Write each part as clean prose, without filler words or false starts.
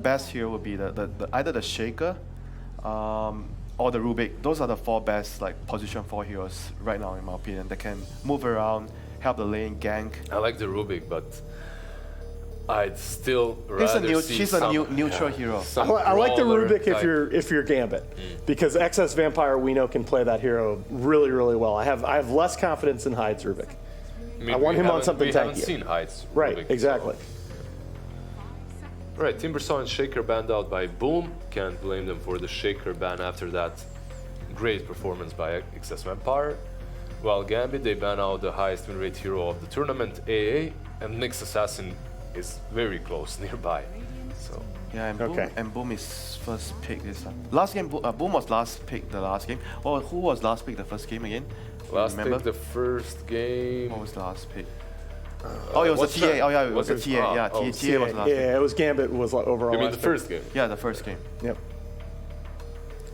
best hero would be either the Shaker or the Rubik. Those are the 4 best like position 4 heroes right now in my opinion. That can move around, help the lane, gank. I like the Rubik, but I'd still rather see she's a neutral hero. I like the Rubik if you're Gambit, because XS Vampire we know can play that hero really, really well. I have less confidence in Hyde's Rubik. I want him on something tanky. We haven't seen Hyde's Right, Rubik, exactly. Right, Timbersaw and Shaker banned out by Boom. Can't blame them for the Shaker ban after that great performance by XS Vampire. While Gambit, they ban out the highest win rate hero of the tournament, AA, and Nyx Assassin is very close nearby. So yeah, and Boom is first pick this time. Last game, Boom was last pick the last game. Oh, who was last pick the first game again? Last pick the first game. What was the last pick? Oh, it was a TA. Oh yeah, it was a TA. Yeah, TA was last. Yeah, it was Gambit was overall. You mean the first game? Yeah, the first game. Yep.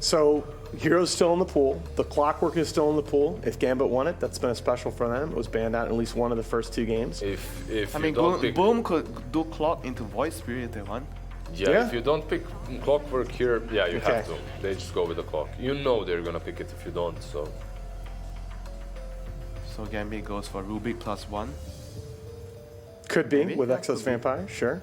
So Hero's still in the pool. The Clockwork is still in the pool. If Gambit won it, that's been a special for them. It was banned out in at least one of the first 2 games. If I mean, Boom could do Clock into Void Spirit if they want. Yeah, if you don't pick Clockwork here, yeah, you have to. They just go with the Clock. You know they're gonna pick it if you don't, so. So Gambit goes for Rubik +1. Could be with XS Vampire, sure.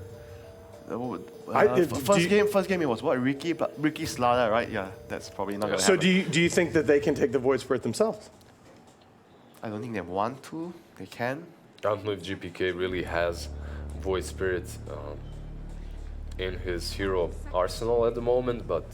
First game it was what? Ricky StarLadder, right? Yeah, that's probably not gonna So happen. do you think that they can take the Void Spirit themselves? I don't think they want to. They can. I don't know if GPK really has Void Spirit in his hero arsenal at the moment, but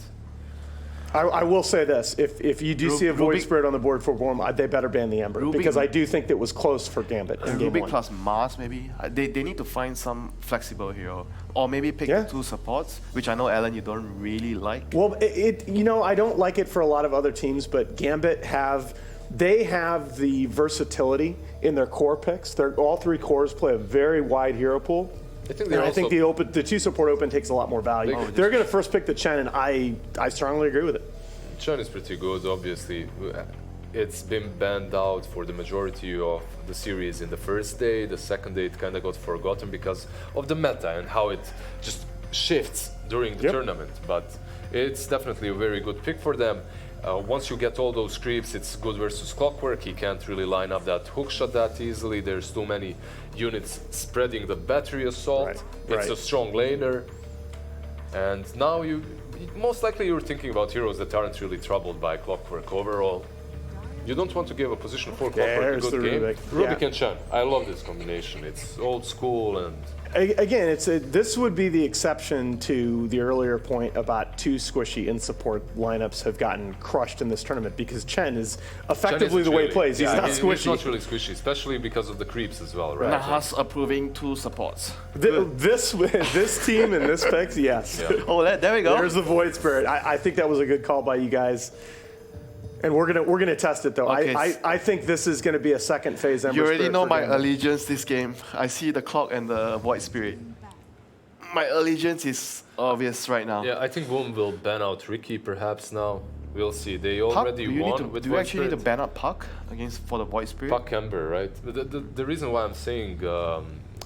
I will say this: if you do see a Void Spirit on the board for Worm, they better ban the Ember, because I do think that was close for Gambit in game 1. Rubik plus Mars maybe. They need to find some flexible hero, or maybe pick 2 supports, which I know Alan you don't really like. Well, you know, I don't like it for a lot of other teams, but Gambit have the versatility in their core picks. All 3 cores play a very wide hero pool. I think the 2 support open takes a lot more value. They're going to first pick the Chen, and I strongly agree with it. Chen is pretty good, obviously. It's been banned out for the majority of the series in the first day. The second day it kind of got forgotten because of the meta and how it just shifts during the tournament. But it's definitely a very good pick for them. Once you get all those creeps, it's good versus Clockwork. He can't really line up that hookshot that easily. There's too many units spreading the battery assault. It's a strong laner. And now most likely you're thinking about heroes that aren't really troubled by Clockwork overall. You don't want to give a position for Clockwork a good game. Rubik and Chen. I love this combination. It's old school and... Again, this would be the exception to the earlier point about 2 squishy in-support lineups have gotten crushed in this tournament, because Chen is effectively the way he plays. He's not squishy. He's not really squishy, especially because of the creeps as well, right? Nahas approving 2 supports. This team and this pick, yes. Yeah. Oh, there we go. There's the Void Spirit. I think that was a good call by you guys. And we're gonna test it though. Okay. I think this is gonna be a second phase Ember. You already know my allegiance this game. I see the Clock and the Void Spirit. My allegiance is obvious right now. Yeah, I think Boom will ban out Ricky perhaps now. We'll see. They already won with Do you actually need to ban out Puck for the Void Spirit? Puck Ember, right? The reason why I'm saying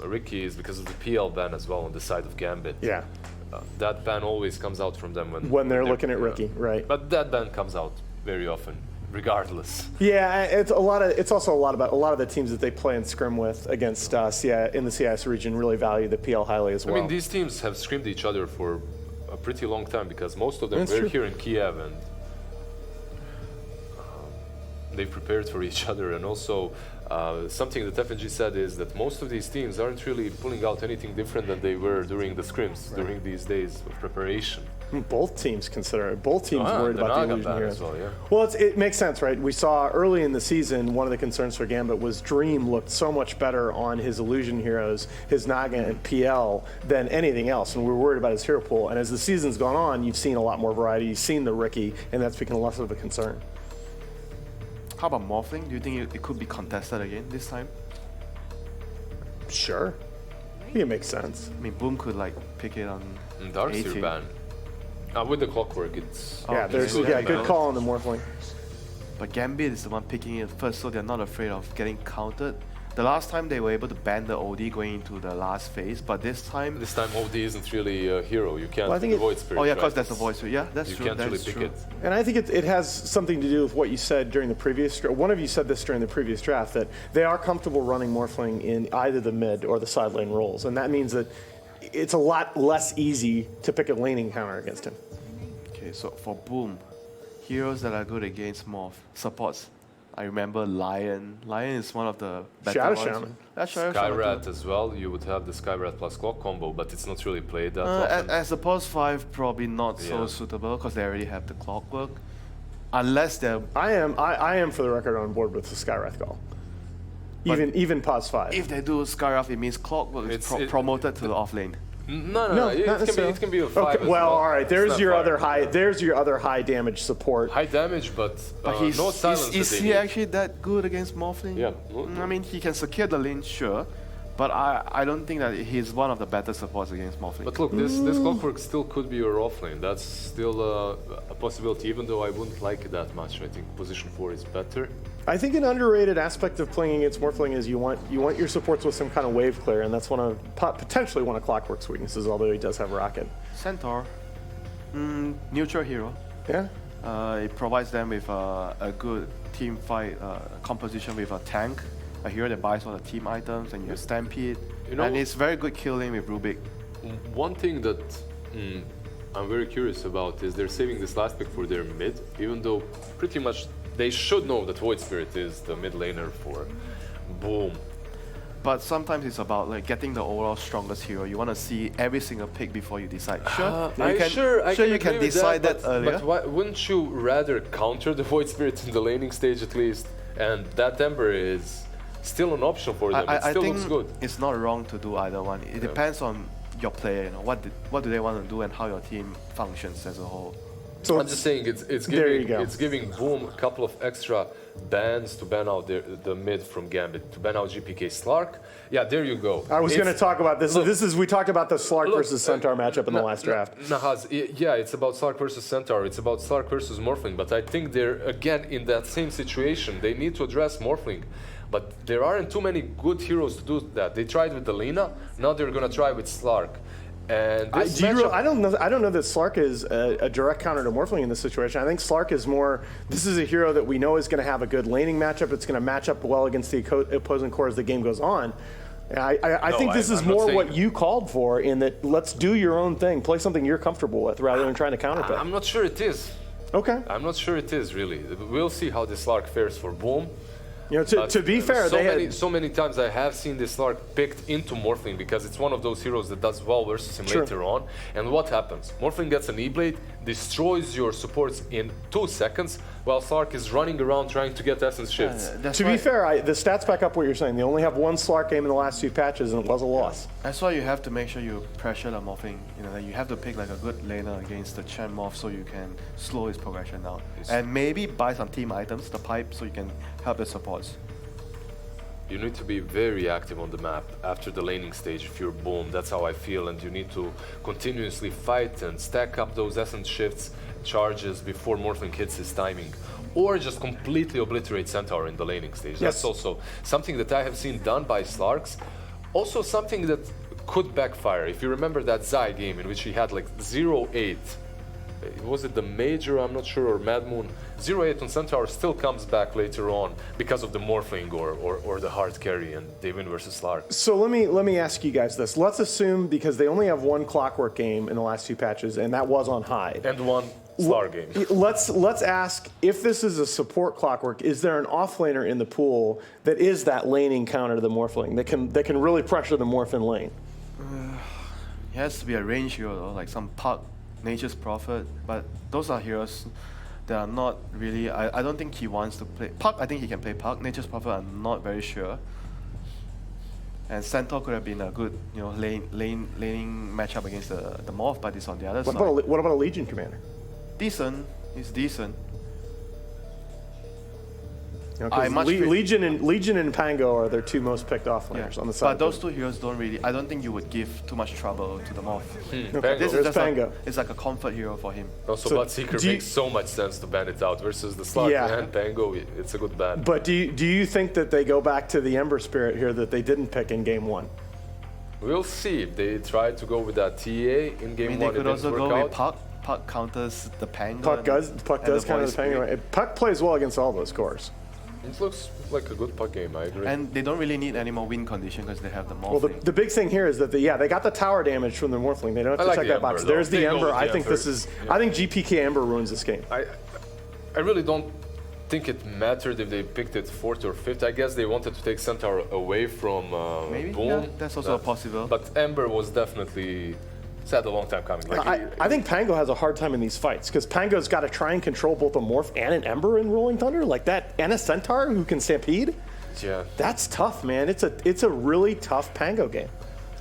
Ricky is because of the PL ban as well on the side of Gambit. Yeah. That ban always comes out from them when they're looking at Ricky, right? But that ban comes out very often, regardless. Yeah, it's also a lot about a lot of the teams that they play and scrim with against in the CIS region really value the PL highly as well. I mean, these teams have scrimmed each other for a pretty long time because most of them were here in Kiev and they prepared for each other. And also, something that FNG said is that most of these teams aren't really pulling out anything different than they were during the scrims, during these days of preparation. Both teams consider it. Both teams worried about the illusion heroes. Well, yeah. Well, it makes sense, right? We saw early in the season, one of the concerns for Gambit was Dream looked so much better on his illusion heroes, his Naga and PL, than anything else, and we were worried about his hero pool. And as the season's gone on, you've seen a lot more variety. You've seen the Ricky, and that's become less of a concern. How about Morphling? Do you think it could be contested again this time? Sure. I think it makes sense. I mean, Boom could like pick it on Darkseer ban. With the Clockwork, it's... good call on the Morphling. But Gambit is the one picking it first, so they're not afraid of getting countered. The last time they were able to ban the OD going into the last phase, but this time... This time OD isn't really a hero. You can't Well, I think avoid Spirit. Oh yeah, because right? that's the voice. Yeah, that's You true. can't really That's pick true. it. And I think it has something to do with what you said during the previous draft. One of you said this during the previous draft, that they are comfortable running Morphling in either the mid or the side lane roles. And that means that it's a lot less easy to pick a laning counter against him. Okay, so for Boom, heroes that are good against Morph, supports. I remember Lion. Lion is one of the better Shadow ones. Shaman. Yeah, Shadow Shaman Skyrat too. as well. You would have the Skyrat plus Clock combo, but it's not really played that often. As the pause 5, probably not so Yeah. suitable because they already have the clockwork. Unless they're... I am for the record on board with the Skywrath call. Even pause 5. If they do Skyrath, it means clockwork is promoted to the off lane. No, not it necessarily. can be a 5 Okay, as well, well. all right. It's There's not your fire. other high. There's your other high damage support. High damage, but, He's, no silence. is that they he need. actually that good against Morphling? Yeah. I mean, he can secure the lane, sure. But I don't think that he's one of the better supports against Morphling. But look, this clockwork still could be your offlane. That's still a possibility, even though I wouldn't like it that much. I think position 4 is better. I think an underrated aspect of playing against Morphling is you want your supports with some kind of wave clear, and that's potentially one of Clockwork's weaknesses. Although he does have Rocket. Centaur, neutral hero. Yeah. It provides them with a good team fight composition with a tank, a hero that buys all the team items, and you have Stampede. You know- and it's very good killing with Rubik. One thing that I'm very curious about is they're saving this last pick for their mid, even though pretty much they should know that Void Spirit is the mid laner for Boom. But sometimes it's about like getting the overall strongest hero. You want to see every single pick before you decide. Sure, you can agree with decide that, but, earlier. But why, wouldn't you rather counter the Void Spirit in the laning stage at least? And that Ember is still an option for them. It I still think looks good. it's not wrong to do either one. It depends on your player. You know what do they want to do and how your team functions as a whole. So I'm just saying it's There you giving go. it's giving Boom a couple of extra bans to ban out the mid from Gambit, to ban out GPK Slark. Yeah, there you go. I was going to talk about this. Look- We talked about the Slark Look, versus Centaur matchup in the last draft. Nahaz, yeah, it's about Slark versus Centaur, it's about Slark versus Morphling, but I think they're again in that same situation. They need to address Morphling, but there aren't too many good heroes to do that. They tried with the Lina, now they're gonna try with Slark. And this matchup, I don't know that Slark is a direct counter to Morphling in this situation. I think Slark is more. This is a hero that we know is going to have a good laning matchup. It's going to match up well against the opposing core as the game goes on. I think this is I'm not more saying- what you called for in that. Let's do your own thing, play something you're comfortable with, rather than trying to counterpick. I'm not sure it is. Okay. I'm not sure it is really. We'll see how this Slark fares for Boom. You know, to be fair, so many times I have seen this Slark picked into Morphling because it's one of those heroes that does well versus him later on. And what happens? Morphling gets an E-Blade, destroys your supports in 2 seconds, while Slark is running around trying to get essence shifts. To be fair, the stats back up what you're saying. They only have one Slark game in the last 2 patches, and it was a loss. That's why you have to make sure you pressure the morphing. You know, like you have to pick like a good laner against the Chen morph so you can slow his progression down. And maybe buy some team items, the pipe, so you can help the supports. You need to be very active on the map after the laning stage if you're Boom. That's how I feel, and you need to continuously fight and stack up those essence shifts, charges before Morphling hits his timing. Or just completely obliterate Centaur in the laning stage. That's also something that I have seen done by Slarks. Also something that could backfire. If you remember that Zai game in which he had like 0-8, was it the Major, I'm not sure, or Mad Moon? 0-8 on Centaur still comes back later on because of the Morphling or the hard carry, and they win versus Slark. So let me ask you guys this. Let's assume, because they only have one Clockwork game in the last 2 patches, and that was on high. And one Slark game. Let's ask, if this is a support Clockwork, is there an offlaner in the pool that is that laning counter to the Morphling that can really pressure the Morph in lane? It has to be a range hero though, like some Puck, Nature's Prophet, but those are heroes that are not really. I don't think he wants to play Puck. I think he can play Puck. Nature's Prophet, I'm not very sure. And Centaur could have been a good, laning matchup against the Morph, but it's on the other side. What about a Legion commander? Decent. He's decent. You know, 'cause Legion and Pango are their two most picked off laners on the side. But those two heroes don't really. I don't think you would give too much trouble to them off. Pango. This is just Pango. it's like a comfort hero for him. Also, So Bloodseeker do you- makes so much sense to ban it out versus the Slug and Pango. It's a good ban. But do you think that they go back to the Ember Spirit here that they didn't pick in game 1? We'll see if they try to go with that TA in game I mean, 1. they It could didn't also work go out. with Puck. Puck counters the Pango. Puck does counter the Pango. Spirit. Puck plays well against all those cores. It looks like a good puck game, I agree. And they don't really need any more win condition because they have the Well, morphling. the big thing here is that they got the tower damage from the Morphling. They don't have I to like check the that box. Ember, though. There's the They go Ember. with the I think Ember. this is. I think GPK Ember ruins this game. I really don't think it mattered if they picked it 4th or 5th. I guess they wanted to take Centaur away from Maybe, Boom. yeah, that's also possible. But Ember was definitely sad a long time coming. Like, I think Pango has a hard time in these fights because Pango's got to try and control both a Morph and an Ember in Rolling Thunder like that, and a Centaur who can Stampede. yeah. That's tough, man. It's a really tough Pango game.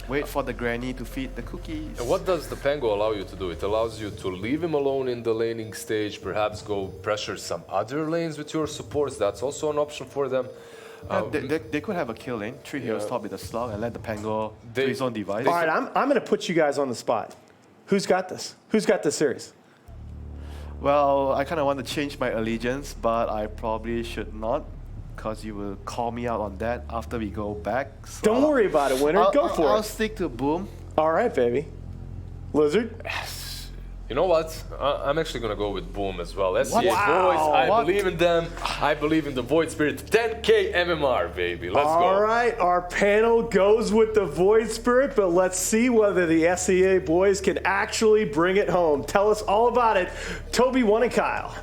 Wait for the granny to feed the cookies. And what does the Pango allow you to do? It allows you to leave him alone in the laning stage, perhaps go pressure some other lanes with your supports. That's also an option for them. They could have a kill lane, 3 heroes top with the slug, and let the Pango do his own device. All right, I'm going to put you guys on the spot. Who's got this? Who's got this series? Well, I kind of want to change my allegiance, but I probably should not, because you will call me out on that after we go back. So Don't worry about it, Winner. Go for I'll it. stick to Boom. All right, baby. Lizard? You know what? I'm actually gonna go with Boom as well. SEA boys, Wow. I What? believe in them. I believe in the Void Spirit. 10k MMR, baby. Let's go. All right, our panel goes with the Void Spirit, but let's see whether the SEA boys can actually bring it home. Tell us all about it. Toby, One, and Kyle.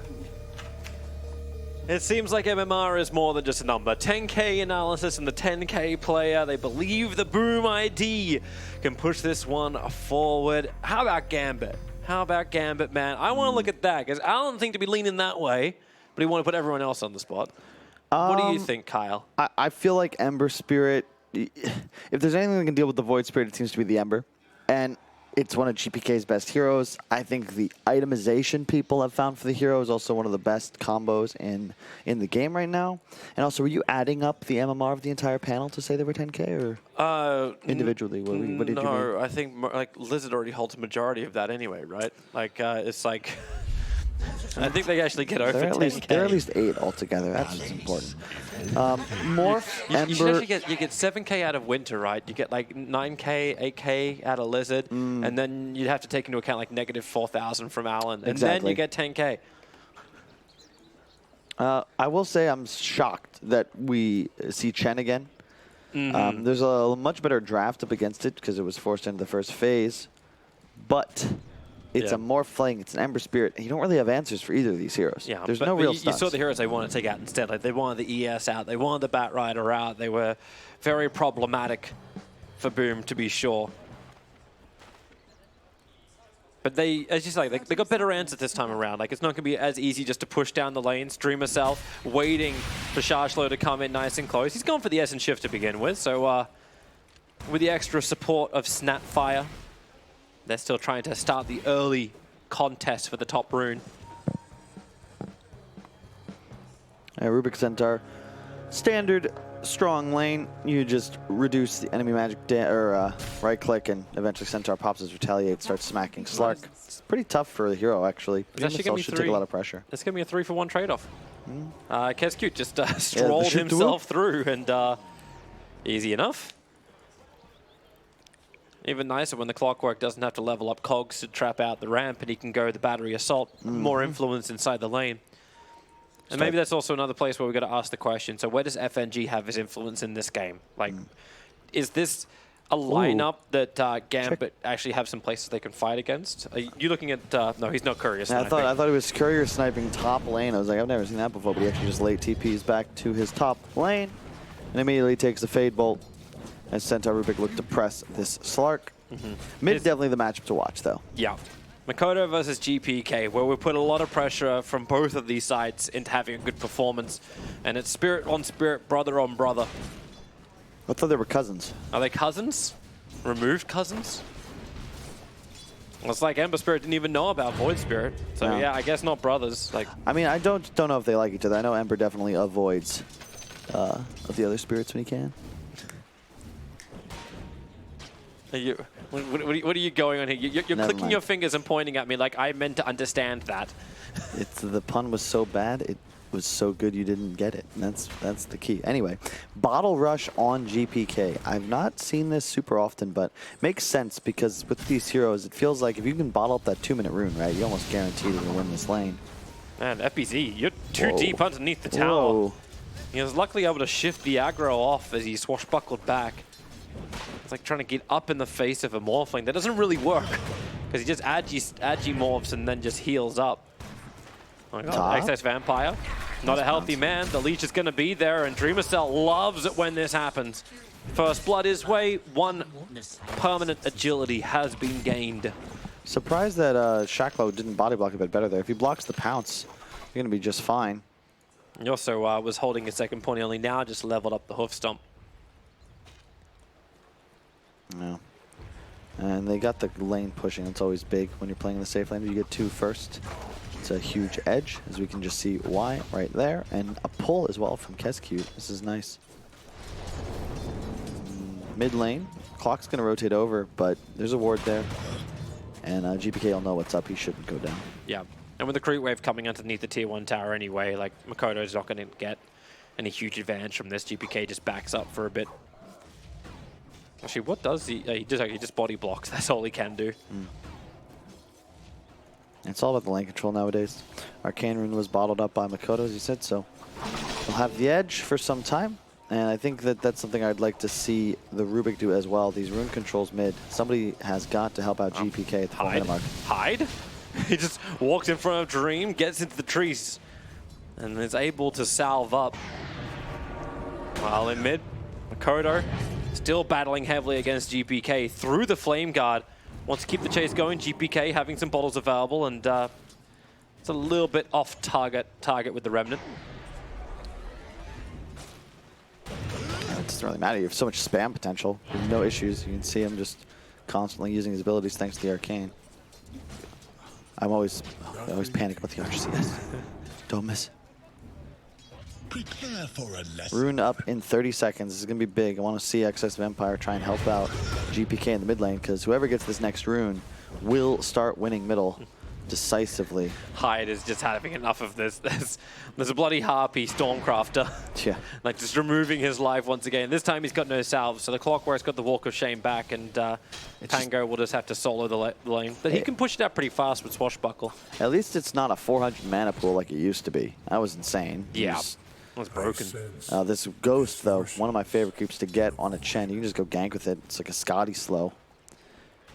It seems like MMR is more than just a number. 10k analysis and the 10k player. They believe the Boom ID can push this one forward. How about Gambit? How about Gambit, man? I want to look at that because I don't think to be leaning that way, but he want to put everyone else on the spot. What do you think, Kyle? I feel like Ember Spirit, if there's anything that can deal with the Void Spirit, it seems to be the Ember. And it's one of GPK's best heroes. I think the itemization people have found for the hero is also one of the best combos in the game right now. And also, were you adding up the MMR of the entire panel to say they were 10k or individually? What did you No, mean? I think like Lizard already holds a majority of that anyway, right? Like it's like I think they actually get over 10k. They're at least 8 altogether. That's what's important. Morph, Ember. You should actually get 7k out of Winter, right? You get like 9k, 8k out of Lizard, and then you'd have to take into account like negative 4,000 from Alan, and then you get 10k. I will say I'm shocked that we see Chen again. There's a much better draft up against it because it was forced into the first phase, but it's a Morph playing, it's an Ember Spirit, and you don't really have answers for either of these heroes. Yeah, there's no real you stunts. saw the heroes they wanted to take out instead. Like they wanted the ES out, they wanted the Bat Rider out. They were very problematic for Boom, to be sure. But they, as you say, they got better answers this time around. Like it's not going to be as easy just to push down the lane, stream herself, waiting for Chargelo to come in nice and close. He's gone for the S and shift to begin with, so with the extra support of Snapfire, they're still trying to start the early contest for the top rune. Rubik Centaur, standard strong lane. You just reduce the enemy magic or right click, and eventually Centaur pops his retaliate, starts smacking Slark. It's pretty tough for the hero actually. It's actually gonna be should take a lot of pressure. It's going to be a 3-for-1 trade-off. Kescute just strolled himself through, and easy enough. Even nicer when the Clockwork doesn't have to level up cogs to trap out the ramp, and he can go the battery assault, more influence inside the lane. And maybe that's also another place where we've got to ask the question, so where does FNG have his influence in this game? Like, is this a lineup that Gambit actually have some places they can fight against? Are you looking at... no, he's not courier sniping. I thought he was courier sniping top lane. I was like, I've never seen that before, but he actually just late TPs back to his top lane and immediately takes the Fade Bolt as Centaur Rubik look to press this Slark. Mid is definitely the matchup to watch, though. Yeah. Makoto versus GPK, where we put a lot of pressure from both of these sides into having a good performance. And it's spirit on spirit, brother on brother. I thought they were cousins. Are they cousins? Removed cousins? It's like Ember Spirit didn't even know about Void Spirit. So No. yeah, I guess not brothers. Like, I mean, I don't know if they like each other. I know Ember definitely avoids of the other spirits when he can. what are you going on here? You're Never clicking mind. your fingers and pointing at me like I meant to understand that. The pun was so bad, it was so good you didn't get it. And that's the key. Anyway, Bottle Rush on GPK. I've not seen this super often, but makes sense because with these heroes, it feels like if you can bottle up that 2-minute rune, right, you almost guaranteed to win this lane. Man, FBZ, you're too Whoa. deep underneath the tower. Whoa. He was luckily able to shift the aggro off as he swashbuckled back. It's like trying to get up in the face of a Morphling. That doesn't really work because he just agi morphs and then just heals up. Oh my god, Top. Excess Vampire. Not a healthy man. The leech is going to be there, and Dreamer Cell loves it when this happens. First blood his way. 1 permanent agility has been gained. Surprised that Shacklow didn't body block a bit better there. If he blocks the pounce, you're going to be just fine. He also was holding his second point, only now just leveled up the hoof stomp. Yeah. And they got the lane pushing. It's always big when you're playing in the safe lane. You get 2 first. It's a huge edge, as we can just see why right there. And a pull as well from Keskute. This is nice. Mid lane. Clock's going to rotate over, but there's a ward there. And GPK will know what's up. He shouldn't go down. Yeah. And with the creep wave coming underneath the tier 1 tower anyway, like Makoto's not going to get any huge advantage from this. GPK just backs up for a bit. Actually, what does he? He just body blocks. That's all he can do. It's all about the lane control nowadays. Arcane Rune was bottled up by Makoto, as you said, so we'll have the edge for some time. And I think that that's something I'd like to see the Rubik do as well. These rune controls mid. Somebody has got to help out GPK at the 4-minute mark. Hide? He just walks in front of Dream, gets into the trees, and is able to salve up. While in mid, Makoto still battling heavily against GPK through the Flame Guard. Wants to keep the chase going. GPK having some bottles available, and it's a little bit off target with the Remnant. It doesn't really matter. You have so much spam potential. There's no issues. You can see him just constantly using his abilities thanks to the Arcane. I always panic about the RCS. Don't miss. Prepare for a lesson. Rune up in 30 seconds. This is going to be big. I want to see Excess Vampire try and help out GPK in the mid lane, because whoever gets this next rune will start winning middle decisively. Hyde is just having enough of this. There's a bloody harpy Stormcrafter. Yeah. Like just removing his life once again. This time he's got no salve, so the Clockwork's got the Walk of Shame back, and Pango will just have to solo the lane. But he can push it out pretty fast with Swashbuckle. At least it's not a 400 mana pool like it used to be. That was insane. Yeah. That's broken. This Ghost, though, one of my favorite creeps to get on a Chen. You can just go gank with it. It's like a Scotty slow.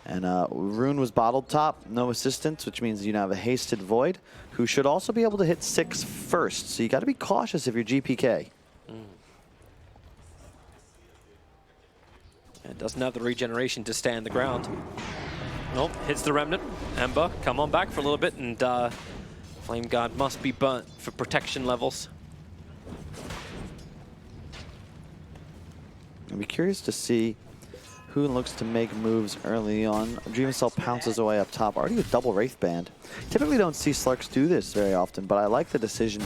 And Rune was bottled top, no assistance, which means you now have a hasted Void, who should also be able to hit 6 first. So you got to be cautious if you're GPK. It doesn't have the regeneration to stand the ground. Nope, hits the Remnant. Ember, come on back for a little bit, and Flame Guard must be burnt for protection levels. I'd be curious to see who looks to make moves early on. Dream Cell pounces away up top. Already a double Wraith Band. Typically don't see Slarks do this very often, but I like the decision.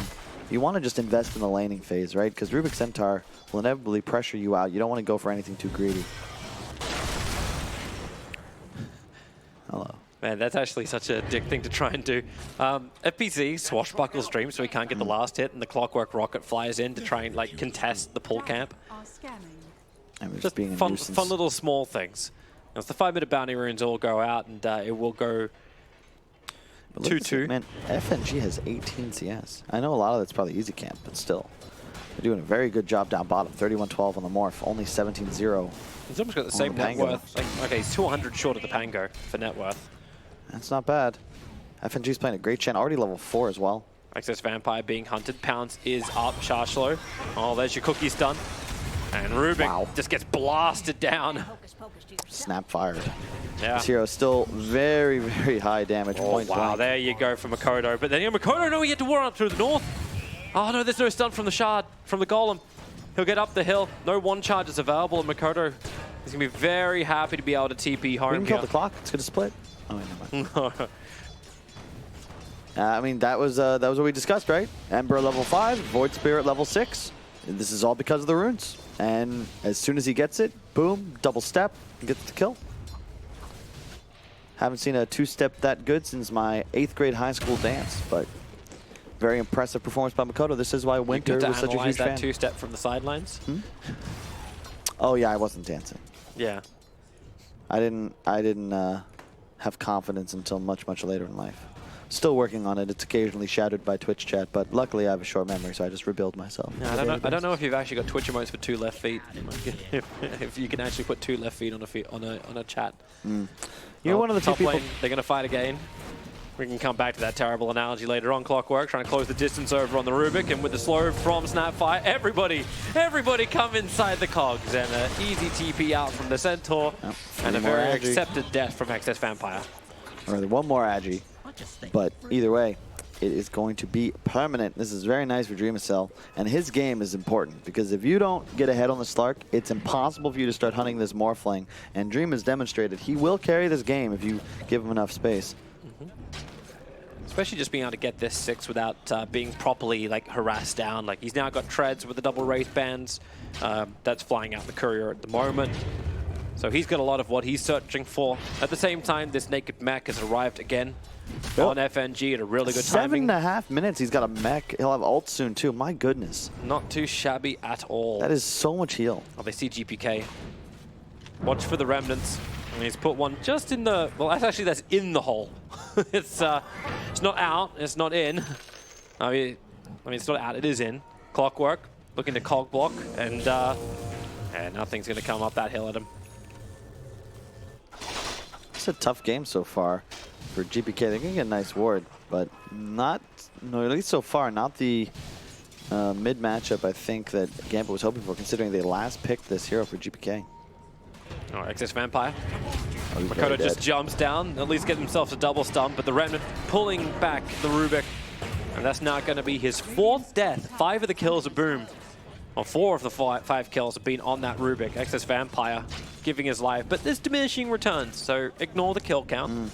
You want to just invest in the laning phase, right? Because Rubik Centaur will inevitably pressure you out. You don't want to go for anything too greedy. Hello. Man, that's actually such a dick thing to try and do. FPZ swashbuckles Dream so he can't get the last hit, and the Clockwork Rocket flies in to try and like contest the pull camp. And we're Just being a fun nuisance. little small things. As the 5-minute bounty runes all go out, and it will go But look at 2-2. this, man, FNG has 18 CS. I know a lot of that's probably easy camp, but still. They're doing a very good job down bottom. 31-12 on the Morph, only 17-0. He's almost got the same the net Pango. worth. Like, okay, he's 200 short of the Pango for net worth. That's not bad. FNG's playing a great Chen, already level 4 as well. Excess Vampire being hunted. Pounce is up. Sharshlo. Oh, there's your cookies done. And Rubik just gets blasted down. Snap fired. Yeah. This hero is still very, very high damage. Oh, point wow, blank. there you go for Makoto. But then Makoto, no, he had to war up through the north. Oh, no, there's no stun from the Shard, from the Golem. He'll get up the hill. No one charges available, and Makoto is going to be very happy to be able to TP home We can here. kill the clock. It's going to split. Oh, wait, never mind. I mean, that was what we discussed, right? Ember level 5, Void Spirit level 6. This is all because of the runes. And as soon as he gets it, boom, double step, gets the kill. Haven't seen a two-step that good since my 8th grade high school dance, but very impressive performance by Makoto. This is why Winter was such a huge fan. That two-step from the sidelines. Oh yeah, I wasn't dancing. Yeah. I didn't have confidence until much later in life. Still working on it. It's occasionally shadowed by Twitch chat, but luckily I have a short memory, so I just rebuild myself. No, I don't know if you've actually got Twitch emotes for 2 left feet. If you can actually put 2 left feet on a chat. You're one of the 2 people. Lane, they're going to fight again. We can come back to that terrible analogy later on. Clockwork trying to close the distance over on the Rubik, and with the slow from Snapfire, everybody come inside the cogs, and an easy TP out from the Centaur, and a very accepted death from Excess Vampire. Or one more Agi, but either way, it is going to be permanent. This is very nice for Dreamacell, and his game is important because if you don't get ahead on the Slark, it's impossible for you to start hunting this Morphling, and Dream has demonstrated he will carry this game if you give him enough space. Especially just being able to get this 6 without being properly like harassed down. Like he's now got treads with the double wraith bands. That's flying out the courier at the moment. So he's got a lot of what he's searching for. At the same time, this naked mech has arrived again on FNG at a really good timing. 7.5 minutes, he's got a mech. He'll have ult soon too, my goodness. Not too shabby at all. That is so much heal. Oh, they see GPK. Watch for the remnants. And he's put one just in the, well, that's in the hole. It's not out, it's not in. I mean, it's not out, it is in. Clockwork, looking to cog block, and nothing's going to come up that hill at him. It's a tough game so far for GPK. They're going to get a nice ward, but not, no, at least so far, not the mid matchup I think that Gambit was hoping for, considering they last picked this hero for GPK. Oh, Excess Vampire. Oh, Makoto just jumps down, at least get himself a double stump, but the Remnant pulling back the Rubik. And that's now going to be his 4th death. 5 of the kills are Boom. Well, 4 of the 5 kills have been on that Rubik. Excess Vampire giving his life, but there's diminishing returns, so ignore the kill count.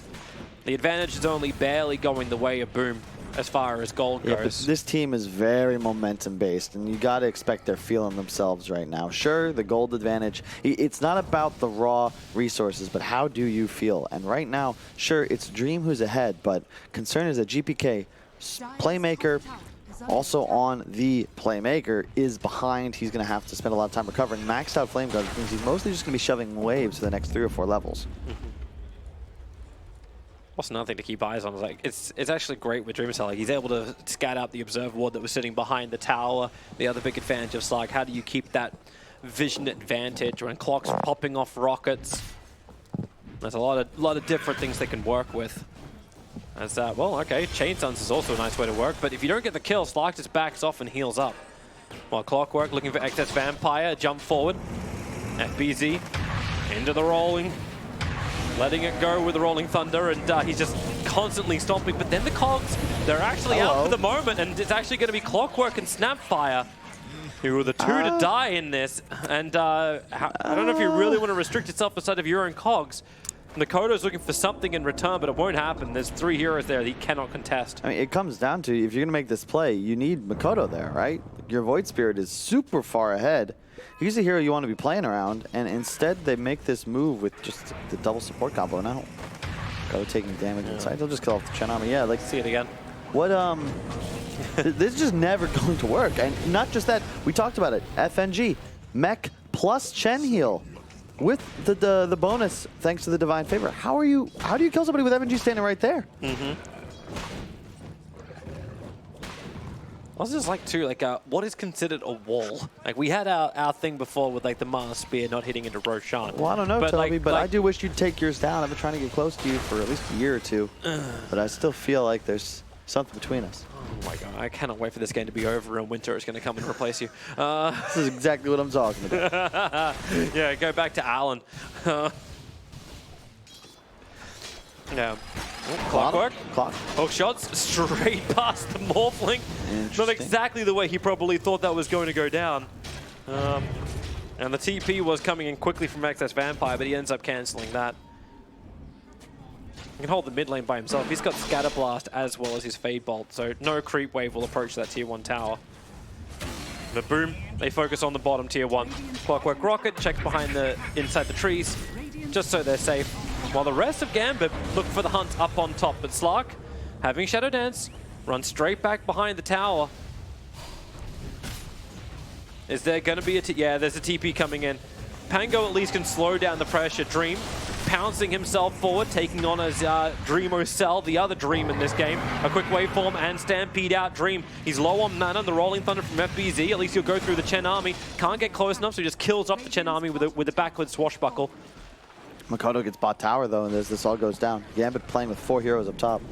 The advantage is only barely going the way of Boom as far as gold goes. But this team is very momentum based, and you got to expect they're feeling themselves right now. Sure, the gold advantage, it's not about the raw resources, but how do you feel? And right now, sure, it's Dream who's ahead, but concern is that GPK, Playmaker, also on the Playmaker, is behind. He's going to have to spend a lot of time recovering. Maxed out Flame Guard, which means he's mostly just going to be shoving waves for the next 3 or 4 levels. Also, another thing to keep eyes on is like it's actually great with Dreamacell. Like, he's able to scout out the Observer Ward that was sitting behind the tower. The other big advantage of Slark, how do you keep that vision advantage when clocks popping off rockets? There's a lot of different things they can work with. As well, okay, Chain Suns is also a nice way to work, but if you don't get the kill, Slark just backs off and heals up. While Clockwork looking for Excess Vampire, jump forward. FBZ into the rolling. Letting it go with the Rolling Thunder, and he's just constantly stomping. But then the cogs, they're actually out for the moment, and it's actually going to be Clockwork and Snapfire who are the 2 to die in this. And I don't know if you really want to restrict yourself outside of your own cogs. Makoto's looking for something in return, but it won't happen. There's 3 heroes there that he cannot contest. I mean, it comes down to, if you're going to make this play, you need Makoto there, right? Your Void Spirit is super far ahead. He's the hero you want to be playing around, and instead they make this move with just the double support combo now. Makoto taking damage inside. He'll just kill off the Chen army. Yeah, like see it again. What this is just never going to work. And not just that, we talked about it. FNG, mech plus Chen heal with the bonus thanks to the Divine Favor. How do you kill somebody with FNG standing right there? I was just like too, like what is considered a wall? Like we had our thing before with like the Mars Spear not hitting into Roshan. Well, I don't know, Toby, but I do wish you'd take yours down. I've been trying to get close to you for at least a year or 2, but I still feel like there's something between us. Oh my god, I cannot wait for this game to be over and Winter is going to come and replace you. This is exactly what I'm talking about. Yeah, go back to Alan. Yeah. Oh, Clockwork. Hook shots straight past the Morphling. Not exactly the way he probably thought that was going to go down. And the TP was coming in quickly from Excess Vampire, but he ends up cancelling that. He can hold the mid lane by himself. He's got Scatter Blast as well as his Fade Bolt, so no creep wave will approach that tier 1 tower. But boom, they focus on the bottom tier 1. Clockwork Rocket checks behind inside the trees, just so they're safe. While the rest of Gambit look for the hunt up on top. But Slark, having Shadow Dance, runs straight back behind the tower. Is there going to be yeah, there's a TP coming in. Pango at least can slow down the pressure. Dream pouncing himself forward, taking on as Dreamo Cell, the other Dream in this game. A quick waveform and Stampede out. Dream, he's low on mana. The Rolling Thunder from FBZ. At least he'll go through the Chen army. Can't get close enough, so he just kills off the Chen army with a backward swashbuckle. Makoto gets bot tower though, and this all goes down. Gambit playing with 4 heroes up top.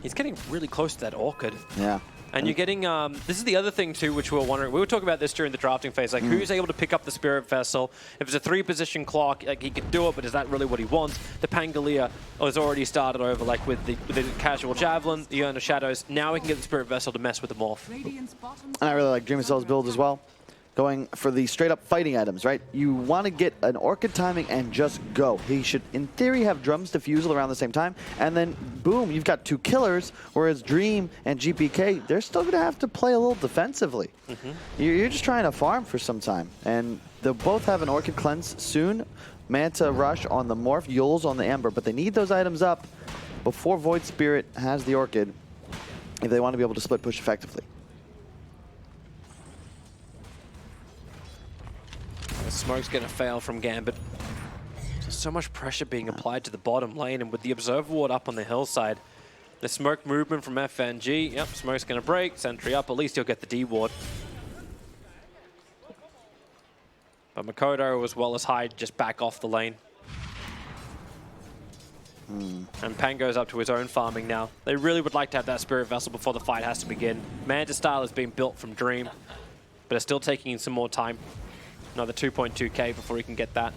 He's getting really close to that Orchid. Yeah. And you're getting, this is the other thing too, which we were wondering. We were talking about this during the drafting phase, like who's able to pick up the Spirit Vessel? If it's a 3-position clock, like he could do it, but is that really what he wants? The Pangolier has already started over, like with the casual Javelin, the Urn of Shadows. Now we can get the Spirit Vessel to mess with the Morph. And I really like Dream Cell's build as well. Going for the straight-up fighting items, right? You want to get an Orchid timing and just go. He should, in theory, have Drum's Diffusal around the same time, and then, boom, you've got 2 killers, whereas Dream and GPK, they're still going to have to play a little defensively. You're just trying to farm for some time, and they'll both have an Orchid Cleanse soon. Manta Rush on the Morph, Yules on the Ember, but they need those items up before Void Spirit has the Orchid if they want to be able to split push effectively. The smoke's going to fail from Gambit. There's so much pressure being applied to the bottom lane, and with the Observer Ward up on the hillside, the smoke movement from FNG, yep, smoke's going to break, sentry up, at least he'll get the D ward. But Makoto, as well as Hyde, just back off the lane. And Pango's up to his own farming now. They really would like to have that Spirit Vessel before the fight has to begin. Manta Style has been built from Dream, but it's still taking some more time. Another 2.2k before he can get that.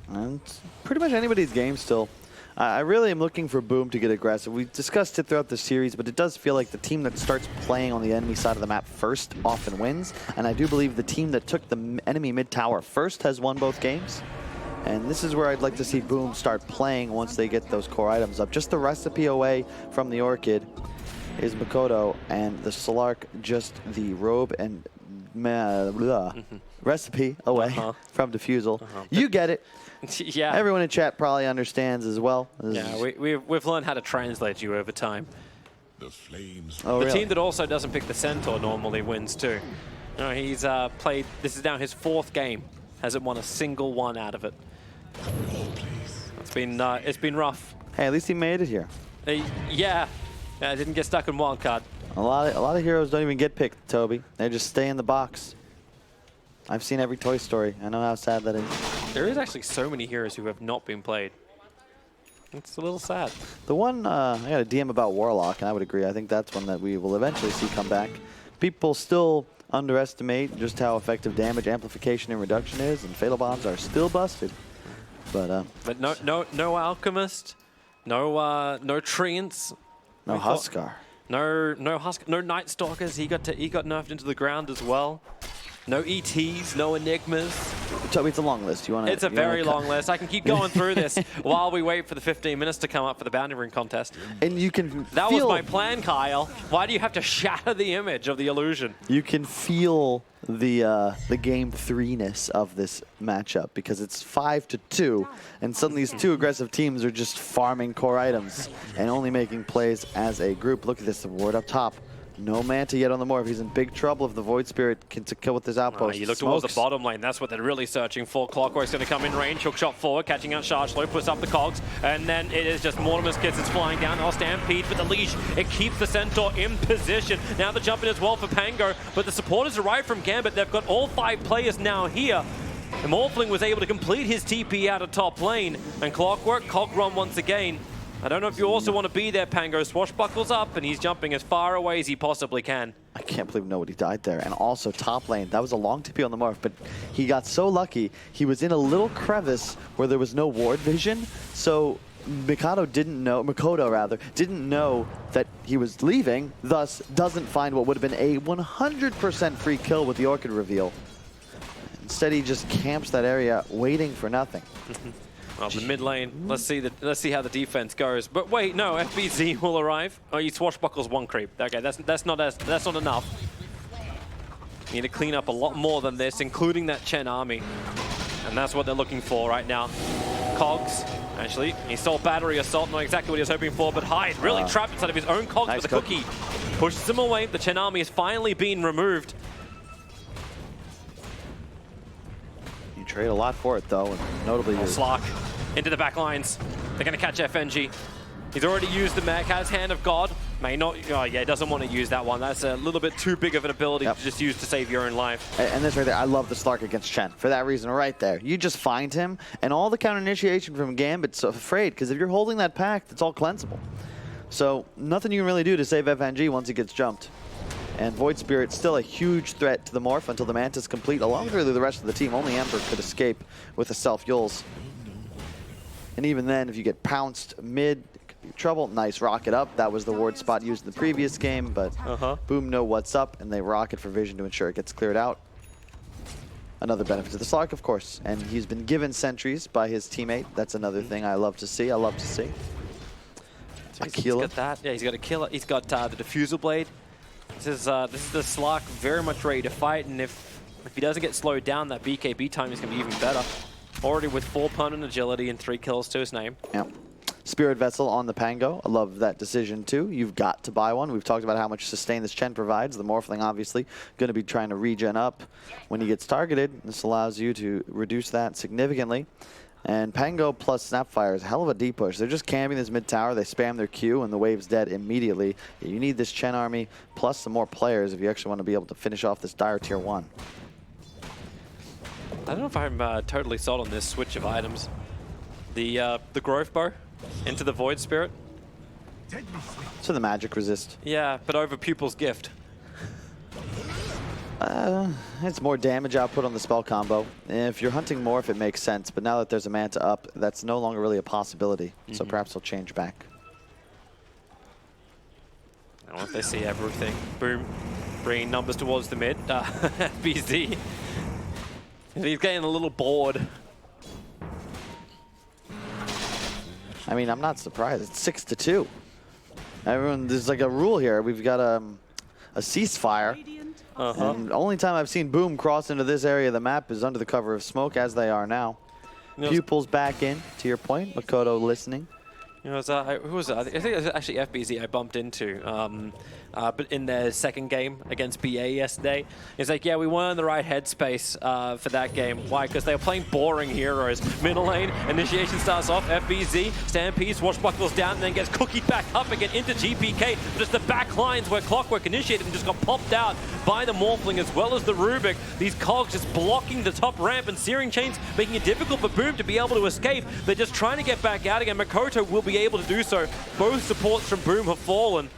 And pretty much anybody's game still. I really am looking for Boom to get aggressive. We've discussed it throughout the series, but it does feel like the team that starts playing on the enemy side of the map first often wins. And I do believe the team that took the enemy mid tower first has won both games. And this is where I'd like to see Boom start playing once they get those core items up. Just the recipe away from the Orchid is Makoto, and the Slark just the robe and recipe away from Diffusal. You get it. Yeah. Everyone in chat probably understands as well. Yeah, we've learned how to translate you over time. The flames. Oh, The really? team that also doesn't pick the Centaur normally wins too. No, he's played, this is now his 4th game. Hasn't won a single one out of it. It's been rough. Hey, at least he made it here. Yeah, didn't get stuck in wildcard. A lot of heroes don't even get picked, Toby. They just stay in the box. I've seen every Toy Story. I know how sad that is. There is actually so many heroes who have not been played. It's a little sad. The one, I got a DM about Warlock, and I would agree. I think that's one that we will eventually see come back. People still underestimate just how effective damage amplification and reduction is, and Fatal Bombs are still busted. But no Alchemist, no Treants, no Huskar. No Huskar, no Night Stalkers. He got nerfed into the ground as well. No ETs, no Enigmas. Toby, it's a long list. It's a very long list. I can keep going through this while we wait for the 15 minutes to come up for the bounty ring contest. And you can That feel, was my plan, Kyle. Why do you have to shatter the image of the illusion? You can feel the game 3-ness of this matchup because it's 5-2, and suddenly these 2 aggressive teams are just farming core items and only making plays as a group. Look at this, the ward up top. No Manta yet on the Morph. He's in big trouble if the Void Spirit can kill with his outpost. You look towards the bottom lane. That's what they're really searching for. Clockwork's going to come in range. Hook shot forward, catching out Chargelo, puts up the cogs, and then it is just Mortimer's Kids is flying down. Oh, Stampede for the leash. It keeps the Centaur in position. Now the jump in as well for Pango, but the supporters arrive from Gambit. They've got all 5 players now here. And Morphling was able to complete his TP out of top lane, and Clockwork cog run once again. I don't know if you also want to be there, Pango. Swashbuckles up, and he's jumping as far away as he possibly can. I can't believe nobody died there. And also top lane, that was a long TP on the Morph, but he got so lucky. He was in a little crevice where there was no ward vision, so Makoto didn't know that he was leaving, thus doesn't find what would have been a 100% free kill with the Orchid reveal. Instead, he just camps that area, waiting for nothing. Well, the mid lane. Let's see how the defense goes. But wait, no, FBZ will arrive. Oh, he swashbuckles one creep. Okay, that's not enough. You need to clean up a lot more than this, including that Chen army, and that's what they're looking for right now. Cogs, actually, he saw battery assault, not exactly what he was hoping for, but Hyde really trapped inside of his own Cogs nice with a cookie. Pushes him away. The Chen army is finally being removed. You trade a lot for it, though, and notably... Slark into the back lines. They're going to catch FNG. He's already used the mech, has Hand of God. May not, oh yeah, doesn't want to use that one. That's a little bit too big of an ability to just use to save your own life. And this right there, I love the Slark against Chen. For that reason right there. You just find him, and all the counter initiation from Gambit's afraid, because if you're holding that pact, it's all cleansable. So nothing you can really do to save FNG once he gets jumped. And Void Spirit's still a huge threat to the Morph until the Mantis complete, along with really the rest of the team. Only Ember could escape with a self-Yules. And even then, if you get pounced mid, it could be trouble. Nice rocket up. That was the ward spot used in the previous game, but Boom know what's up, and they rocket for vision to ensure it gets cleared out. Another benefit to the Slark, of course. And he's been given sentries by his teammate. That's another thing I love to see. He's got that. Yeah, he's got a killer. He's got the Diffusal Blade. This is the Slark very much ready to fight, and if he doesn't get slowed down, that BKB time is going to be even better. Already with 4 permanent agility and 3 kills to his name. Yeah. Spirit Vessel on the Pango. I love that decision too. You've got to buy one. We've talked about how much sustain this Chen provides. The Morphling obviously going to be trying to regen up when he gets targeted. This allows you to reduce that significantly. And Pango plus Snapfire is a hell of a deep push. They're just camping this mid tower. They spam their Q and the wave's dead immediately. You need this Chen army plus some more players if you actually want to be able to finish off this dire tier 1. I don't know if I'm totally sold on this switch of items. The Growth Bow into the Void Spirit. So the magic resist. Yeah, but over Pupil's Gift. It's more damage output on the spell combo. If you're hunting Morph, it makes sense, but now that there's a Manta up, that's no longer really a possibility. So perhaps he'll change back. I don't know if they see everything. Boom. Bringing numbers towards the mid. BZ. He's getting a little bored. I mean, I'm not surprised. It's 6-2. Everyone, there's like a rule here. We've got a ceasefire. And the only time I've seen Boom cross into this area of the map is under the cover of smoke, as they are now. Pupils back in, to your point. Makoto listening. You know, who was it? I think it was actually FBZ I bumped into, but in their second game against BA yesterday. It's like, yeah, we weren't in the right headspace for that game. Why? Because they were playing boring heroes. Middle lane, initiation starts off, FBZ, Stampede, swashbuckles down, and then gets cookied back up again into GPK. But it's the back lines where Clockwork initiated and just got popped out by the Morphling as well as the Rubik. These cogs just blocking the top ramp, and Searing Chains making it difficult for Boom to be able to escape. They're just trying to get back out again. Makoto will be able to do so. Both supports from Boom have fallen.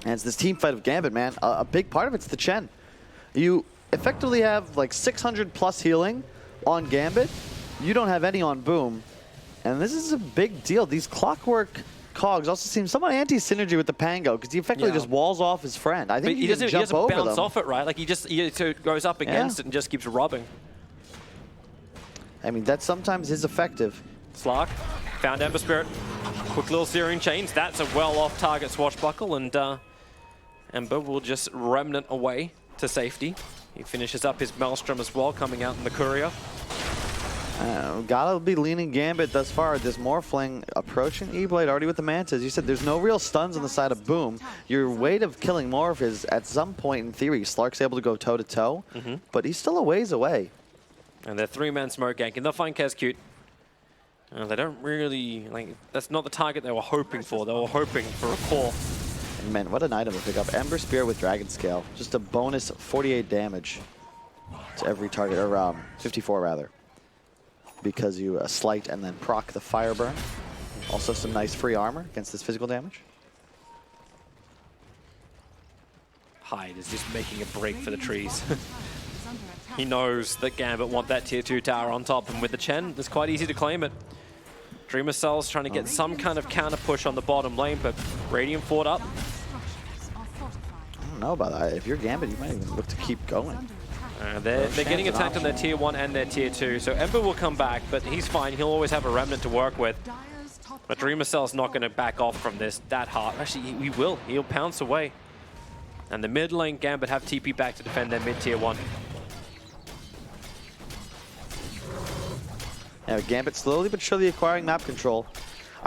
And it's this team fight of Gambit, man. A big part of it's the Chen. You effectively have like 600 plus healing on Gambit. You don't have any on Boom. And this is a big deal. These Clockwork cogs also seem somewhat anti-synergy with the Pango, because he effectively just walls off his friend. I think he doesn't bounce off it, right? Like he goes up against it and just keeps rubbing. I mean, that sometimes is effective. Slark found Ember Spirit. Quick little Searing Chains. That's a well-off target swashbuckle, and Ember will just remnant away to safety. He finishes up his Maelstrom as well, coming out in the Courier. Gotta be leaning Gambit thus far. This Morphling approaching E-Blade already with the Manta. As you said, there's no real stuns on the side of Boom. Your weight of killing Morph is, at some point in theory, Slark's able to go toe-to-toe, but he's still a ways away. And they're 3-man smoke gank, and they'll find Kez cute. They don't really, that's not the target they were hoping for. They were hoping for a core. And man, what an item to pick up. Ember Spear with Dragon Scale. Just a bonus 48 damage to every target, or 54 rather. Because you slight and then proc the Fire Burn. Also some nice free armor against this physical damage. Hyde is just making a break for the trees. He knows that Gambit want that tier 2 tower on top, and with the Chen, it's quite easy to claim it. Dreamer Cells trying to get some kind of counter push on the bottom lane, but Radiant fought up. I don't know about that. If you're Gambit, you might even look to keep going. They're getting attacked on their tier 1 and their tier 2, so Ember will come back, but he's fine. He'll always have a remnant to work with. But Dreamercell's not going to back off from this that hard. Actually, he will. He'll pounce away. And the mid lane Gambit have TP back to defend their mid tier 1. Yeah, Gambit slowly but surely acquiring map control.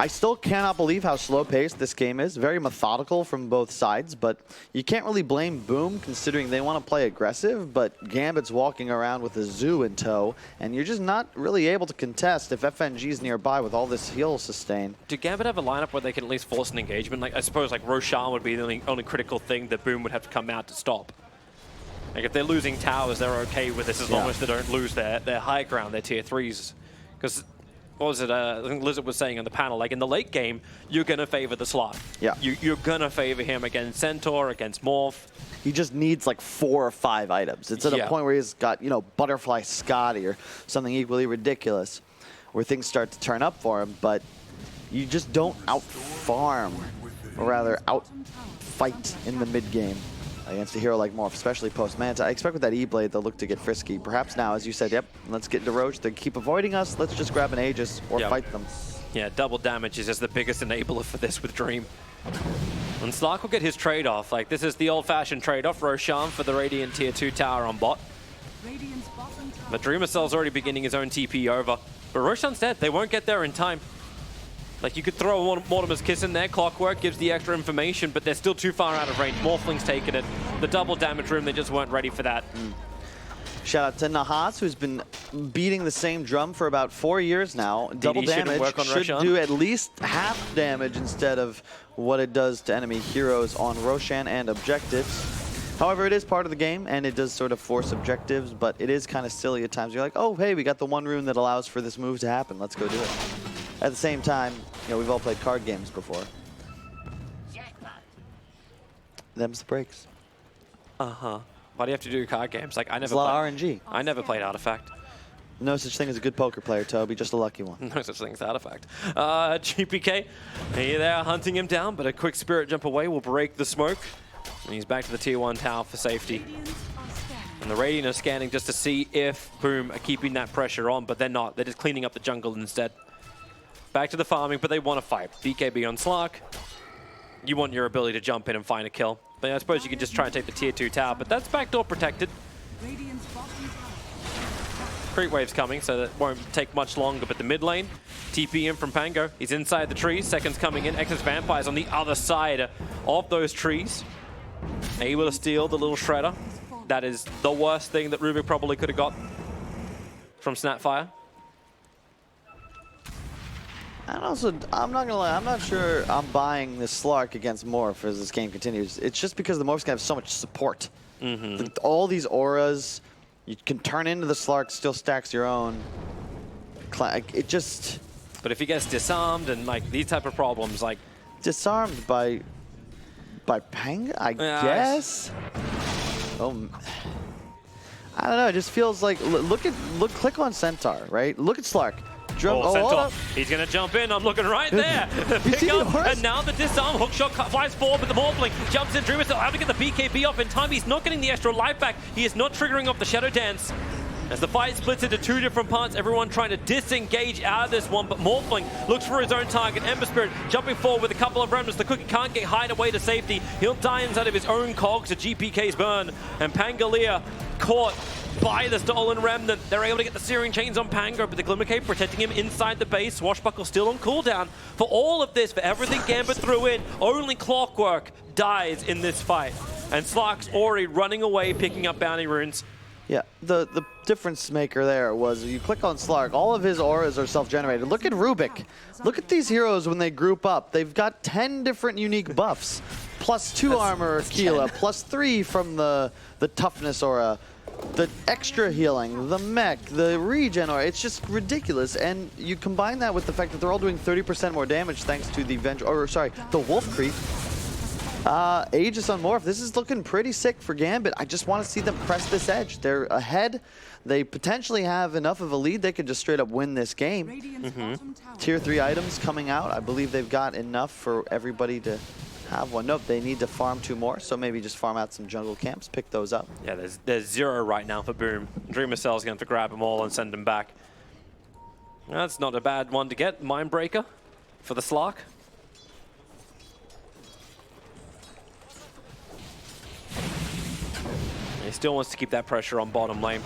I still cannot believe how slow-paced this game is. Very methodical from both sides, but you can't really blame Boom considering they want to play aggressive, but Gambit's walking around with a zoo in tow, and you're just not really able to contest if FNG's nearby with all this heal sustain. Do Gambit have a lineup where they can at least force an engagement? Like, I suppose like Roshan would be the only critical thing that Boom would have to come out to stop. Like, if they're losing towers, they're okay with this as long as they don't lose their high ground, their tier 3s. Because, what was it, I think Lizard was saying on the panel, like in the late game, you're going to favor the slot. Yeah. You're going to favor him against Centaur, against Morph. He just needs like 4 or 5 items. It's at a point where he's got, you know, Butterfly Scotty or something equally ridiculous where things start to turn up for him, but you just don't out-farm, or rather out-fight in the mid-game against a hero like Morph, especially post-Manta. I expect with that E-Blade, they'll look to get frisky. Perhaps now, as you said, yep, let's get into Roche. They keep avoiding us. Let's just grab an Aegis or fight them. Yeah, double damage is just the biggest enabler for this with Dream. And Slark will get his trade-off. Like, this is the old-fashioned trade-off. Roshan for the Radiant Tier 2 tower on bot. But Dreamercell's already beginning his own TP over. But Roshan's dead. They won't get there in time. Like, you could throw Mortimer's Kiss in there. Clockwork gives the extra information, but they're still too far out of range. Morphling's taking it. The double damage room, they just weren't ready for that. Shout out to Nahas, who's been beating the same drum for about 4 years now. Double damage should do at least half damage instead of what it does to enemy heroes on Roshan and objectives. However, it is part of the game, and it does sort of force objectives, but it is kind of silly at times. You're like, oh, hey, we got the one rune that allows for this move to happen. Let's go do it. At the same time, you know, we've all played card games before. Them's the breaks. Uh-huh. Why do you have to do card games? Like, There's a lot of RNG. I never played Artifact. No such thing as a good poker player, Toby. Just a lucky one. No such thing as Artifact. GPK, they're hunting him down, but a quick spirit jump away will break the smoke. And he's back to the tier 1 tower for safety. And the Radiant are scanning just to see if Boom are keeping that pressure on, but they're not. They're just cleaning up the jungle instead. Back to the farming, but they want to fight. BKB on Slark. You want your ability to jump in and find a kill. But I suppose you can just try and take the tier 2 tower, but that's backdoor protected. Creep wave's coming, so that won't take much longer, but the mid lane, TP in from Pango. He's inside the trees, seconds coming in. Exodus Vampire's on the other side of those trees. Able to steal the little shredder. That is the worst thing that Rubik probably could have got from Snapfire. And also, I'm not gonna lie, I'm not sure I'm buying this Slark against Morph as this game continues. It's just because the Morph's gonna have so much support. All these auras, you can turn into the Slark, still stacks your own. It just... But if he gets disarmed and like these type of problems, like... Disarmed by Pang, I guess? Oh, I don't know, it just feels like, click on Centaur, right? Look at Slark. Centaur. He's going to jump in. I'm looking right there. Pick up, and now the disarm. Hookshot flies forward, but the Morphling jumps in. Dreamer still able to get the BKB off in time. He's not getting the extra life back. He is not triggering off the Shadow Dance. As the fight splits into 2 different parts, everyone trying to disengage out of this one, but Morphling looks for his own target. Ember Spirit jumping forward with a couple of remnants. The Cookie can't get hide away to safety. He'll die inside of his own cogs to GPK's burn. And Pangalia caught by the stolen remnant. They're able to get the Searing Chains on Pango, but the Glimmer Cape protecting him inside the base. Swashbuckle still on cooldown. For all of this, for everything Gambit threw in, only Clockwork dies in this fight. And Slark's already running away, picking up bounty runes. Yeah, the difference maker there was you click on Slark, all of his auras are self-generated. Look at Rubik. Look at these heroes when they group up. They've got 10 different unique buffs. +2 armor Keela, +3 from the toughness aura. The extra healing, the mech, the regen aura, it's just ridiculous. And you combine that with the fact that they're all doing 30% more damage thanks to the the Wolf Creep. Aegis on Morph, this is looking pretty sick for Gambit. I just want to see them press this edge. They're ahead. They potentially have enough of a lead they could just straight up win this game. Tier 3 items coming out. I believe they've got enough for everybody to have one. Nope, they need to farm 2 more, so maybe just farm out some jungle camps, pick those up. Yeah, there's 0 right now for Boom. Dreamer Cell's going to grab them all and send them back. That's not a bad one to get. Mindbreaker for the Slark. He still wants to keep that pressure on bottom lane.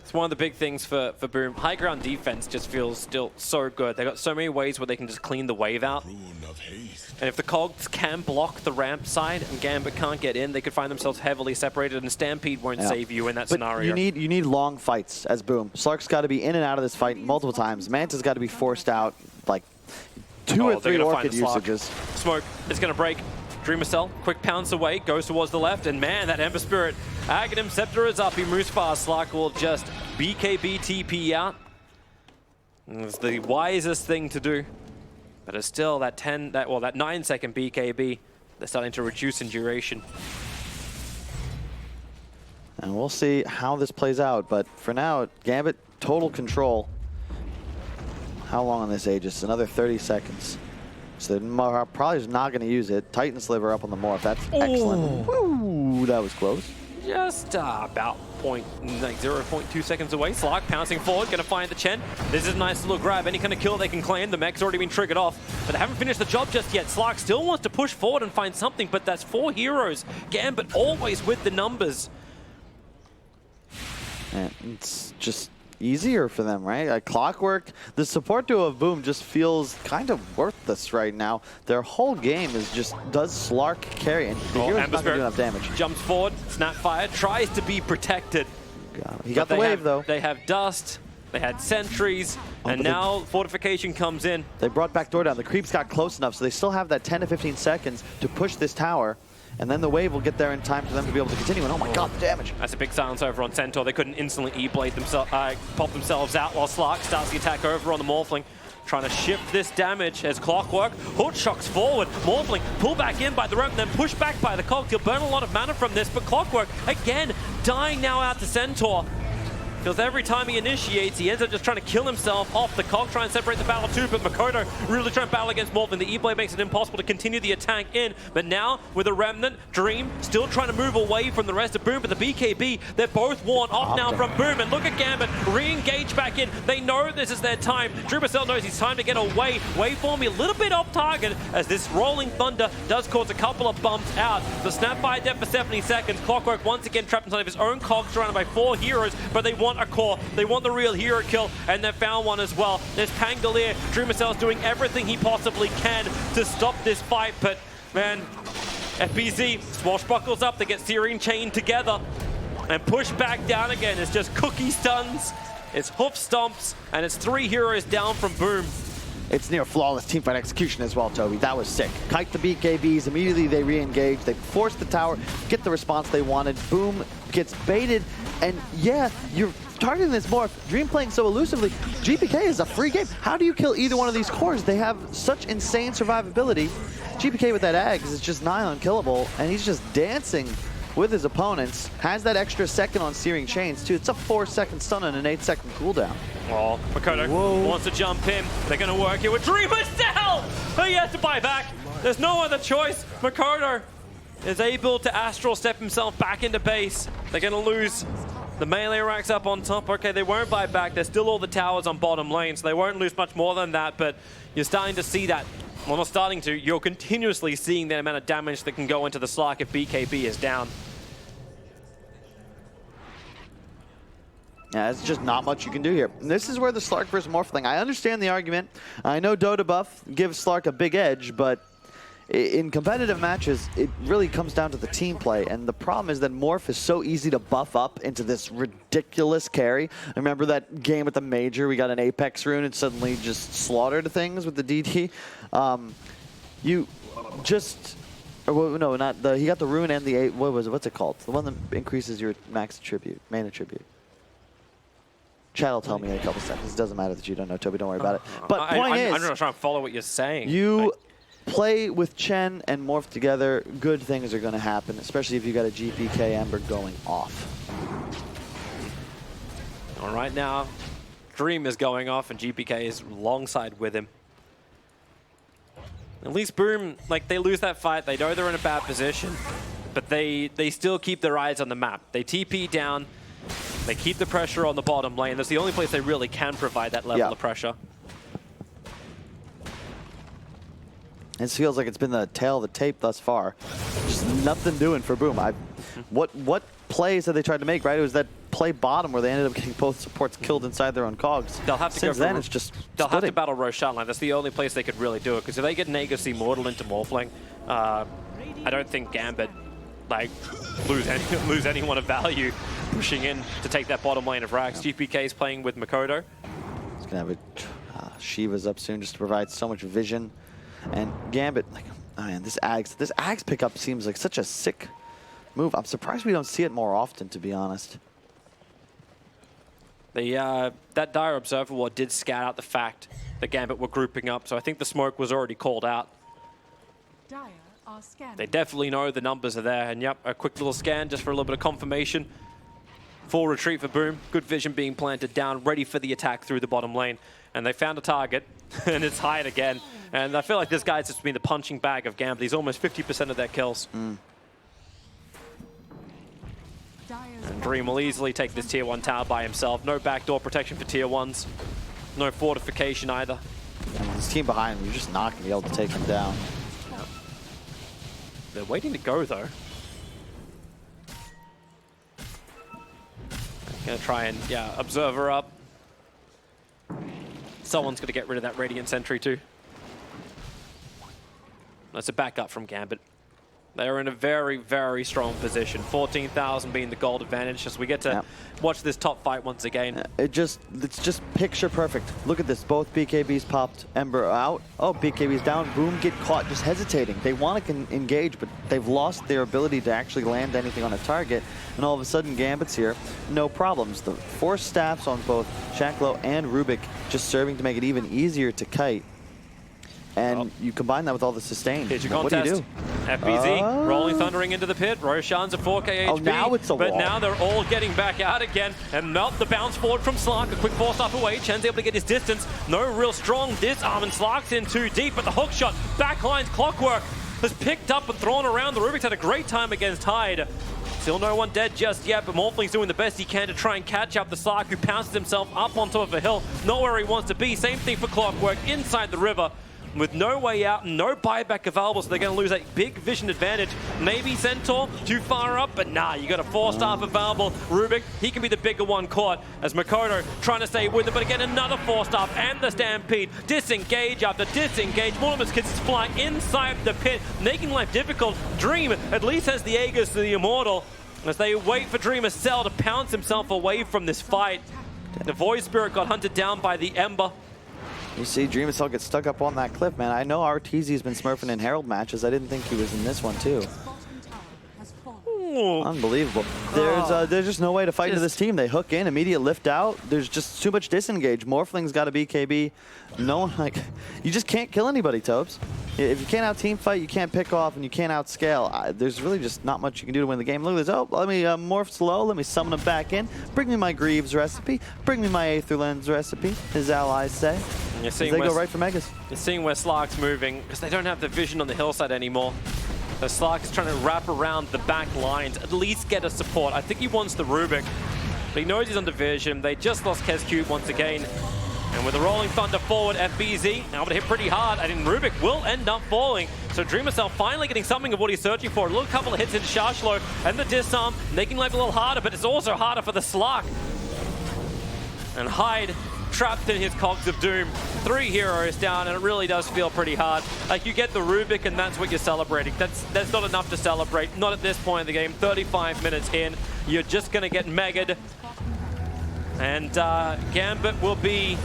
It's one of the big things for Boom. High ground defense just feels still so good. They've got so many ways where they can just clean the wave out. And if the Cogs can block the ramp side and Gambit can't get in, they could find themselves heavily separated, and Stampede won't save you in that scenario. You need long fights as Boom. Slark's got to be in and out of this fight multiple times. Manta's got to be forced out like 2 or 3 Orchid usages. Smoke is going to break. Dreamer Cell, quick pounce away, goes towards the left, and man, that Ember Spirit. Aghanim Scepter is up, he moves fast. Slark will just BKB TP out. It's the wisest thing to do. But it's still that 9-second BKB. They're starting to reduce in duration. And we'll see how this plays out, but for now, Gambit, total control. How long on this Aegis? Another 30 seconds. So they're probably just not going to use it. Titan Sliver up on the Morph. That's excellent. Woo, that was close. Just about 0.2 seconds away. Slark pouncing forward, going to find the Chen. This is a nice little grab. Any kind of kill they can claim. The mech's already been triggered off, but they haven't finished the job just yet. Slark still wants to push forward and find something, but that's 4 heroes. Gambit always with the numbers. And it's just easier for them, right? Like Clockwork, the support duo of Boom just feels kind of worthless right now. Their whole game is just, does Slark carry? And the hero's not going to do enough damage. Jumps forward, Snapfire, tries to be protected. He got the wave, though. They have Dust, they had Sentries, and now Fortification comes in. They brought back door down. The creeps got close enough, so they still have that 10 to 15 seconds to push this tower. And then the wave will get there in time for them to be able to continue. And oh my god, the damage. That's a big silence over on Centaur. They couldn't instantly E-Blade themselves, pop themselves out while Slark starts the attack over on the Morphling. Trying to shift this damage as Clockwork. Hood shocks forward. Morphling pull back in by the rope and then push back by the Cogs. He'll burn a lot of mana from this, but Clockwork, again, dying now out to Centaur. Because every time he initiates, he ends up just trying to kill himself off the Cog, try and separate the battle too, but Makoto really trying to battle against Morphin. The E-Blade makes it impossible to continue the attack in, but now with a Remnant, Dream still trying to move away from the rest of Boom, but the BKB, they're both worn off now from Boom, and look at Gambit, re-engage back in. They know this is their time. Dreamer Cell knows it's time to get away. Waveform a little bit off target as this Rolling Thunder does cause a couple of bumps out. The Snapfire dead for 70 seconds. Clockwork once again trapped inside of his own Cog, surrounded by 4 heroes, but they want a core. They want the real hero kill, and they've found one as well. There's Pangolier. Dreamer Cell's doing everything he possibly can to stop this fight, but man, FBZ swashbuckles up. They get Serene chained together and push back down again. It's just cookie stuns, it's hoof stomps, and it's 3 heroes down from Boom. It's near flawless teamfight execution as well, Toby. That was sick. Kite the BKBs, immediately they re-engage, they force the tower, get the response they wanted. Boom gets baited, and yeah, you're targeting this Morph. Dream playing so elusively. GPK is a free game. How do you kill either one of these cores? They have such insane survivability. GPK with that Ags is just nigh unkillable, and he's just dancing with his opponents. Has that extra second on Searing Chains, too. It's a 4-second stun and an 8-second cooldown. Oh, Makoto wants to jump in. They're going to work it with Dreamer Cell! He has to buy back. There's no other choice. Makoto is able to Astral step himself back into base. They're going to lose. The melee racks up on top. Okay, they won't buy back. There's still all the towers on bottom lane, so they won't lose much more than that, but you're starting to see that. Well, not starting to. You're continuously seeing the amount of damage that can go into the Slark if BKB is down. Yeah, it's just not much you can do here. And this is where the Slark versus Morph thing, I understand the argument. I know Dota buff gives Slark a big edge, but in competitive matches, it really comes down to the team play. And the problem is that Morph is so easy to buff up into this ridiculous carry. I remember that game at the Major, we got an Apex rune and suddenly just slaughtered things with the DD. You just... Or, no, not the... He got the rune and the... What's it called? The one that increases your max attribute, main attribute. Chat will tell me in a couple seconds. It doesn't matter that you don't know, Toby. Don't worry about it. But point is... I'm not trying to follow what you're saying. You play with Chen and Morph together, good things are going to happen, especially if you got a GPK Ember going off. All right, now, Dream is going off, and GPK is alongside with him. At least Boom, like, they lose that fight. They know they're in a bad position, but they still keep their eyes on the map. They TP down. They keep the pressure on the bottom lane. That's the only place they really can provide that level of pressure. It feels like it's been the tail of the tape thus far. Just nothing doing for Boom. What plays have they tried to make, right? It was that play bottom where they ended up getting both supports killed inside their own cogs. They'll have to Since go then, it's just they'll have to splitting. battle Roshan line. That's the only place they could really do it. Because if they get Nagus Immortal into Morphling, I don't think Gambit like lose anyone of value pushing in to take that bottom lane of Rax. GPK is playing with Makoto. He's gonna have a Shiva's up soon just to provide so much vision. And Gambit, like, oh man, this Ags pickup seems like such a sick move. I'm surprised we don't see it more often, to be honest. That Dire Observer Ward did scout out the fact that Gambit were grouping up, so I think the smoke was already called out. Dire are scanning. They definitely know the numbers are there, and yep, a quick little scan just for a little bit of confirmation. Full retreat for Boom. Good vision being planted down, ready for the attack through the bottom lane. And they found a target, and it's Hyde again. And I feel like this guy's just been the punching bag of Gambit. He's almost 50% of their kills. And Dream will easily take this tier 1 tower by himself. No backdoor protection for tier 1s. No fortification either. And his team behind him, you're just not going to be able to take him down. They're waiting to go, though. Gonna try and, Observer up. Someone's gonna get rid of that Radiant Sentry, too. That's a backup from Gambit. They're in a very, very strong position. 14,000 being the gold advantage as we get to watch this top fight once again. It's just picture perfect. Look at this. Both BKBs popped. Ember out. Oh, BKB's down. Boom get caught just hesitating. They want to engage, but they've lost their ability to actually land anything on a target. And all of a sudden, Gambit's here. No problems. The 4 staffs on both Shacklow and Rubik just serving to make it even easier to kite. And you combine that with all the sustain. Here's your What do contest. you do? FBZ rolling thundering into the pit. Roshan's a 4K HP. Oh, now it's a but wall. now they're all getting back out again. And Melt the bounce forward from Slark. A quick force off away. Chen's able to get his distance. No real strong disarm, and Slark's in too deep. But the hook shot, backline's Clockwork, has picked up and thrown around. The Rubik's had a great time against Hyde. Still no one dead just yet, but Morphling's doing the best he can to try and catch up the Slark, who pounces himself up on top of a hill. Not where he wants to be. Same thing for Clockwork inside the river, with no way out and no buyback available, so they're going to lose that big vision advantage. Maybe Centaur too far up, but nah, you got a 4-staff available. Rubik, he can be the bigger one caught, as Makoto trying to stay with him, but again, another 4-staff and the Stampede. Disengage after disengage. Mortimer's kids fly inside the pit, making life difficult. Dream at least has the Aegis to the Immortal, as they wait for Dreamer Cell to pounce himself away from this fight. The Void Spirit got hunted down by the Ember. You see Dream Cell get stuck up on that cliff, man. I know RTZ's been smurfing in Herald matches. I didn't think he was in this one, too. Unbelievable. There's just no way to fight into this team. They hook in, immediate lift out. There's just too much disengage. Morphling's got a BKB. No one, like, you just can't kill anybody, Tobes. If you can't out-team fight, you can't pick off, and you can't outscale. There's really just not much you can do to win the game. Look at this. Oh, let me morph slow. Let me summon him back in. Bring me my Greaves recipe. Bring me my Aether Lens recipe, his allies say. You're seeing they go right for Megas. You're seeing where Slark's moving, because they don't have the vision on the hillside anymore. So Slark is trying to wrap around the back lines, at least get a support. I think he wants the Rubik, but he knows he's under vision. They just lost Kescube once again. And with the Rolling Thunder forward, FBZ now to hit pretty hard, and Rubik will end up falling. So Dreamer Cell finally getting something of what he's searching for. A little couple of hits into Shashlo, and the disarm, making life a little harder, but it's also harder for the Slark. And Hyde trapped in his cogs of doom. 3 heroes down, and it really does feel pretty hard. Like, you get the Rubik, and that's what you're celebrating. That's not enough to celebrate. Not at this point in the game. 35 minutes in, you're just going to get megged. And Gambit will be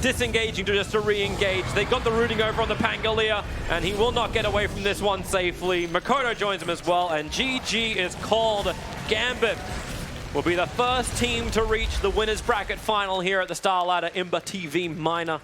disengaging just to re-engage. They got the rooting over on the Pangolier, and he will not get away from this one safely. Makoto joins him as well, and GG is called. Gambit will be the first team to reach the winners bracket final here at the StarLadder Imba TV Minor.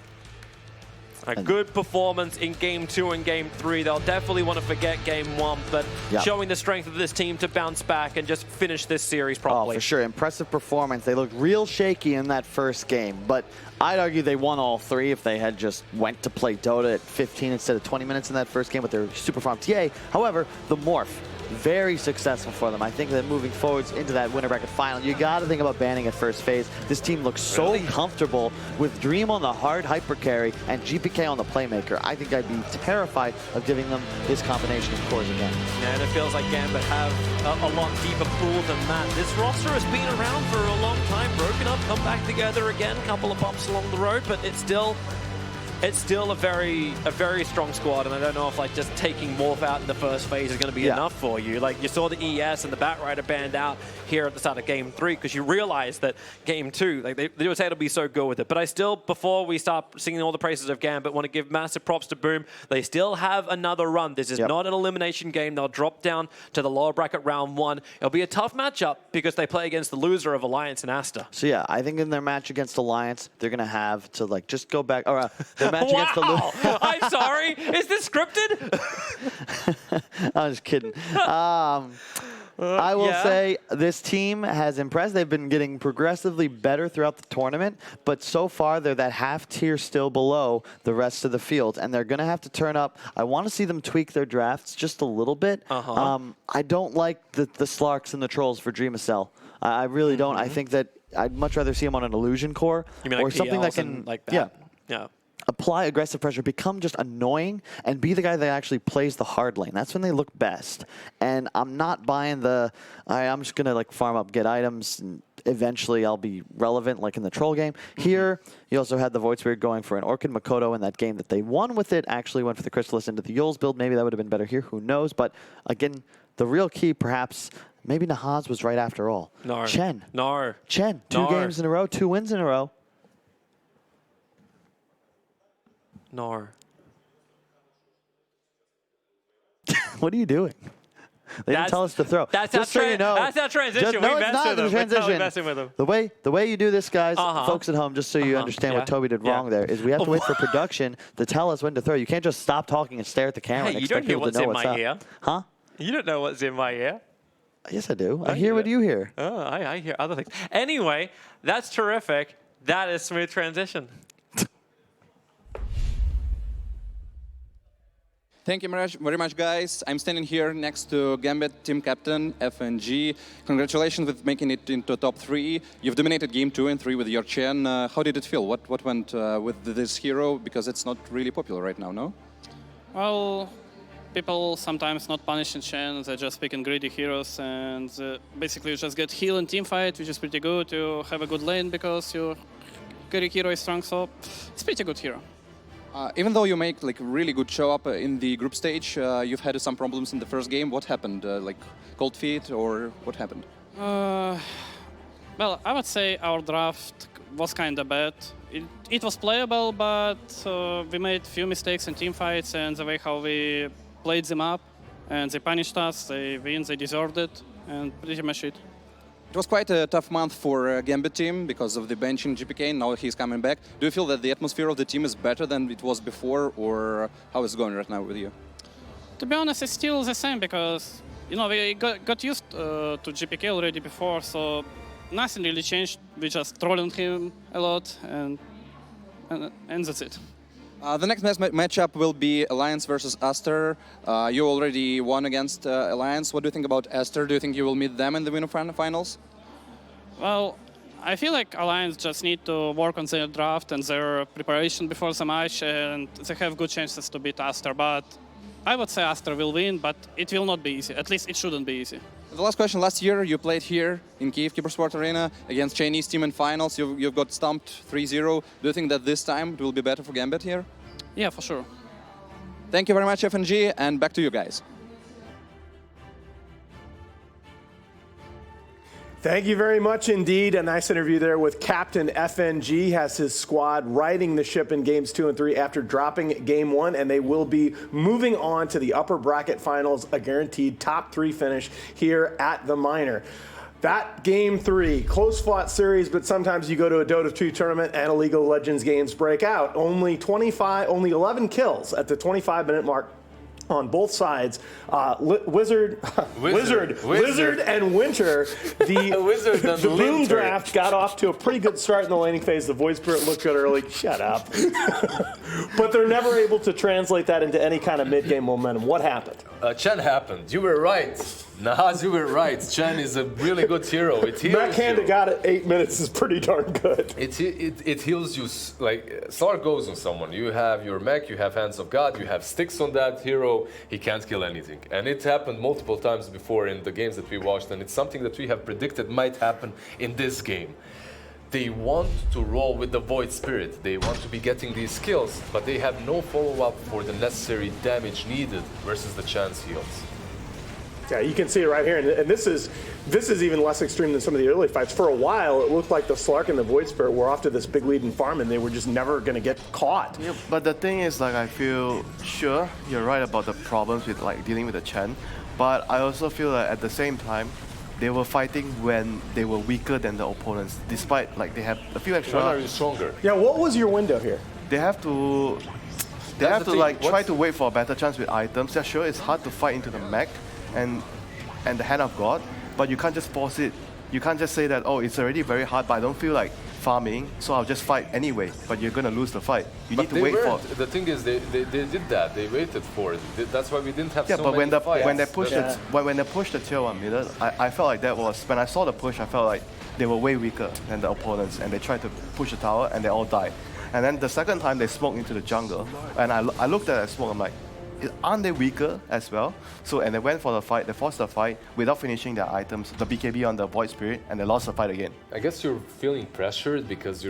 A good performance in Game 2 and Game 3. They'll definitely want to forget Game 1, but showing the strength of this team to bounce back and just finish this series properly. Oh, for sure. Impressive performance. They looked real shaky in that first game, but I'd argue they won all 3 if they had just went to play Dota at 15 instead of 20 minutes in that first game with their super farm TA. However, the Morph, very successful for them. I think that moving forwards into that winter bracket final, you got to think about banning at first phase. This team looks so comfortable with Dream on the hard hyper carry and GPK on the playmaker. I think I'd be terrified of giving them this combination of cores again. And it feels like Gambit have a lot deeper pool than that. This roster has been around for a long time, broken up, come back together again, couple of bumps along the road, but it's still a very strong squad, and I don't know if like just taking Morph out in the first phase is going to be enough for you. Like you saw the ES and the Batrider banned out here at the start of Game 3 because you realize that Game 2, like they would say it'll be so good with it. But I still, before we start singing all the praises of Gambit, want to give massive props to Boom. They still have another run. This is not an elimination game. They'll drop down to the lower bracket round 1. It'll be a tough matchup because they play against the loser of Alliance and Aster. So yeah, I think in their match against Alliance, they're going to have to like just go back. Or their match against the loser. I'm sorry. Is this scripted? I'm just kidding. I will say this team has impressed. They've been getting progressively better throughout the tournament, but so far they're that half tier still below the rest of the field, and they're going to have to turn up. I want to see them tweak their drafts just a little bit. I don't like the Slarks and the Trolls for Dreamacell. I really don't. I think that I'd much rather see them on an Illusion core or something that can like that. Yeah. Apply aggressive pressure, become just annoying, and be the guy that actually plays the hard lane. That's when they look best. And I'm not buying the, I'm just going to like farm up, get items, and eventually I'll be relevant like in the Troll game. Here, you also had the Void Spirit going for an Orchid Makoto in that game that they won with it, actually went for the Chrysalis into the Yules build. Maybe that would have been better here, who knows. But again, the real key perhaps, maybe Nahaz was right after all. Chen. Chen, 2 games in a row, 2 wins in a row. What are you doing? They didn't tell us to throw. That's just our so you know, that's our transition. No, we it's not the transition. Messing with them. The way you do this, guys, folks at home, just so you understand what Toby did wrong there, is we have to wait for production to tell us when to throw. You can't just stop talking and stare at the camera and expect people to know what's up. Ear. Huh? You don't know what's in my ear. Yes, I do. I hear what you hear. Oh, I hear other things. Anyway, that's terrific. That is smooth transition. Thank you very much, guys. I'm standing here next to Gambit team captain, FNG. Congratulations with making it into top 3. You've dominated game 2 and 3 with your Chen. How did it feel? What went with this hero? Because it's not really popular right now, no? Well, people sometimes not punishing Chen. They're just picking greedy heroes. And basically you just get heal in team fight, which is pretty good. You have a good lane because your carry hero is strong. So it's pretty good hero. Even though you make like really good show up in the group stage, you've had some problems in the first game. What happened? Like cold feet or what happened? Well, I would say our draft was kind of bad. It was playable, but we made few mistakes in team fights and the way how we played them up, and they punished us. They win, they deserved it, and pretty much it. It was quite a tough month for Gambit team because of the bench in GPK. Now he's coming back. Do you feel that the atmosphere of the team is better than it was before, or how is it going right now with you? To be honest, it's still the same because we got used to GPK already before, so nothing really changed. We just trolling him a lot, and that's it. The next matchup will be Alliance versus Aster. You already won against Alliance. What do you think about Aster? Do you think you will meet them in the winter finals? Well, I feel like Alliance just need to work on their draft and their preparation before the match, and they have good chances to beat Aster. But I would say Aster will win, but it will not be easy. At least it shouldn't be easy. The last question. Last year, you played here in Kyiv Kybersport Arena against Chinese team in finals. You've got stumped 3-0. Do you think that this time it will be better for Gambit here? Yeah, for sure. Thank you very much, FNG, and back to you guys. Thank you very much indeed. A nice interview there with Captain FNG. Has his squad riding the ship in games 2 and 3 after dropping game 1, and they will be moving on to the upper bracket finals, a guaranteed top 3 finish here at the Minor. That game 3, close fought series, but sometimes you go to a Dota 2 tournament and a League of Legends games break out. Only 11 kills at the 25-minute mark on both sides. Wizard and Winter, the Boom draft got off to a pretty good start in the laning phase. The Void Spirit looked good early. Shut up. But they're never able to translate that into any kind of mid-game momentum. What happened? Chen happened. You were right. Nahaz, you were right. Chen is a really good hero. It heals Matt Kanda got it 8 minutes is pretty darn good. It heals you. Like, Slark goes on someone. You have your mech, you have Hands of God, you have sticks on that hero. He can't kill anything. And it happened multiple times before in the games that we watched, and it's something that we have predicted might happen in this game. They want to roll with the Void Spirit. They want to be getting these kills, but they have no follow-up for the necessary damage needed versus the chance heals. Yeah, you can see it right here, and this is even less extreme than some of the early fights. For a while, it looked like the Slark and the Void Spirit were off to this big lead in farm, and they were just never going to get caught. Yeah, but the thing is, like, I feel sure you're right about the problems with like dealing with the Chen, but I also feel that at the same time, they were fighting when they were weaker than the opponents, despite like they have a few extra. When are you stronger? Yeah, what was your window here? They have to. They have to like try to wait for a better chance with items. Yeah, sure, it's hard to fight into the mech and the Hand of God, but you can't just force it. You can't just say that, oh, it's already very hard, but I don't feel like farming, so I'll just fight anyway. But you're gonna lose the fight. You need to wait for. The thing is, they did that. They waited for it. That's why we didn't have so but many fights. when they pushed the tier 1 middle, I felt like that was when I saw the push. I felt like they were way weaker than the opponents, and they tried to push the tower, and they all died. And then the second time they smoked into the jungle, and I looked at that smoke. I'm like, aren't they weaker as well? So, and they went for the fight, they forced the fight without finishing their items, the BKB on the Void Spirit, and they lost the fight again. I guess you're feeling pressured because you're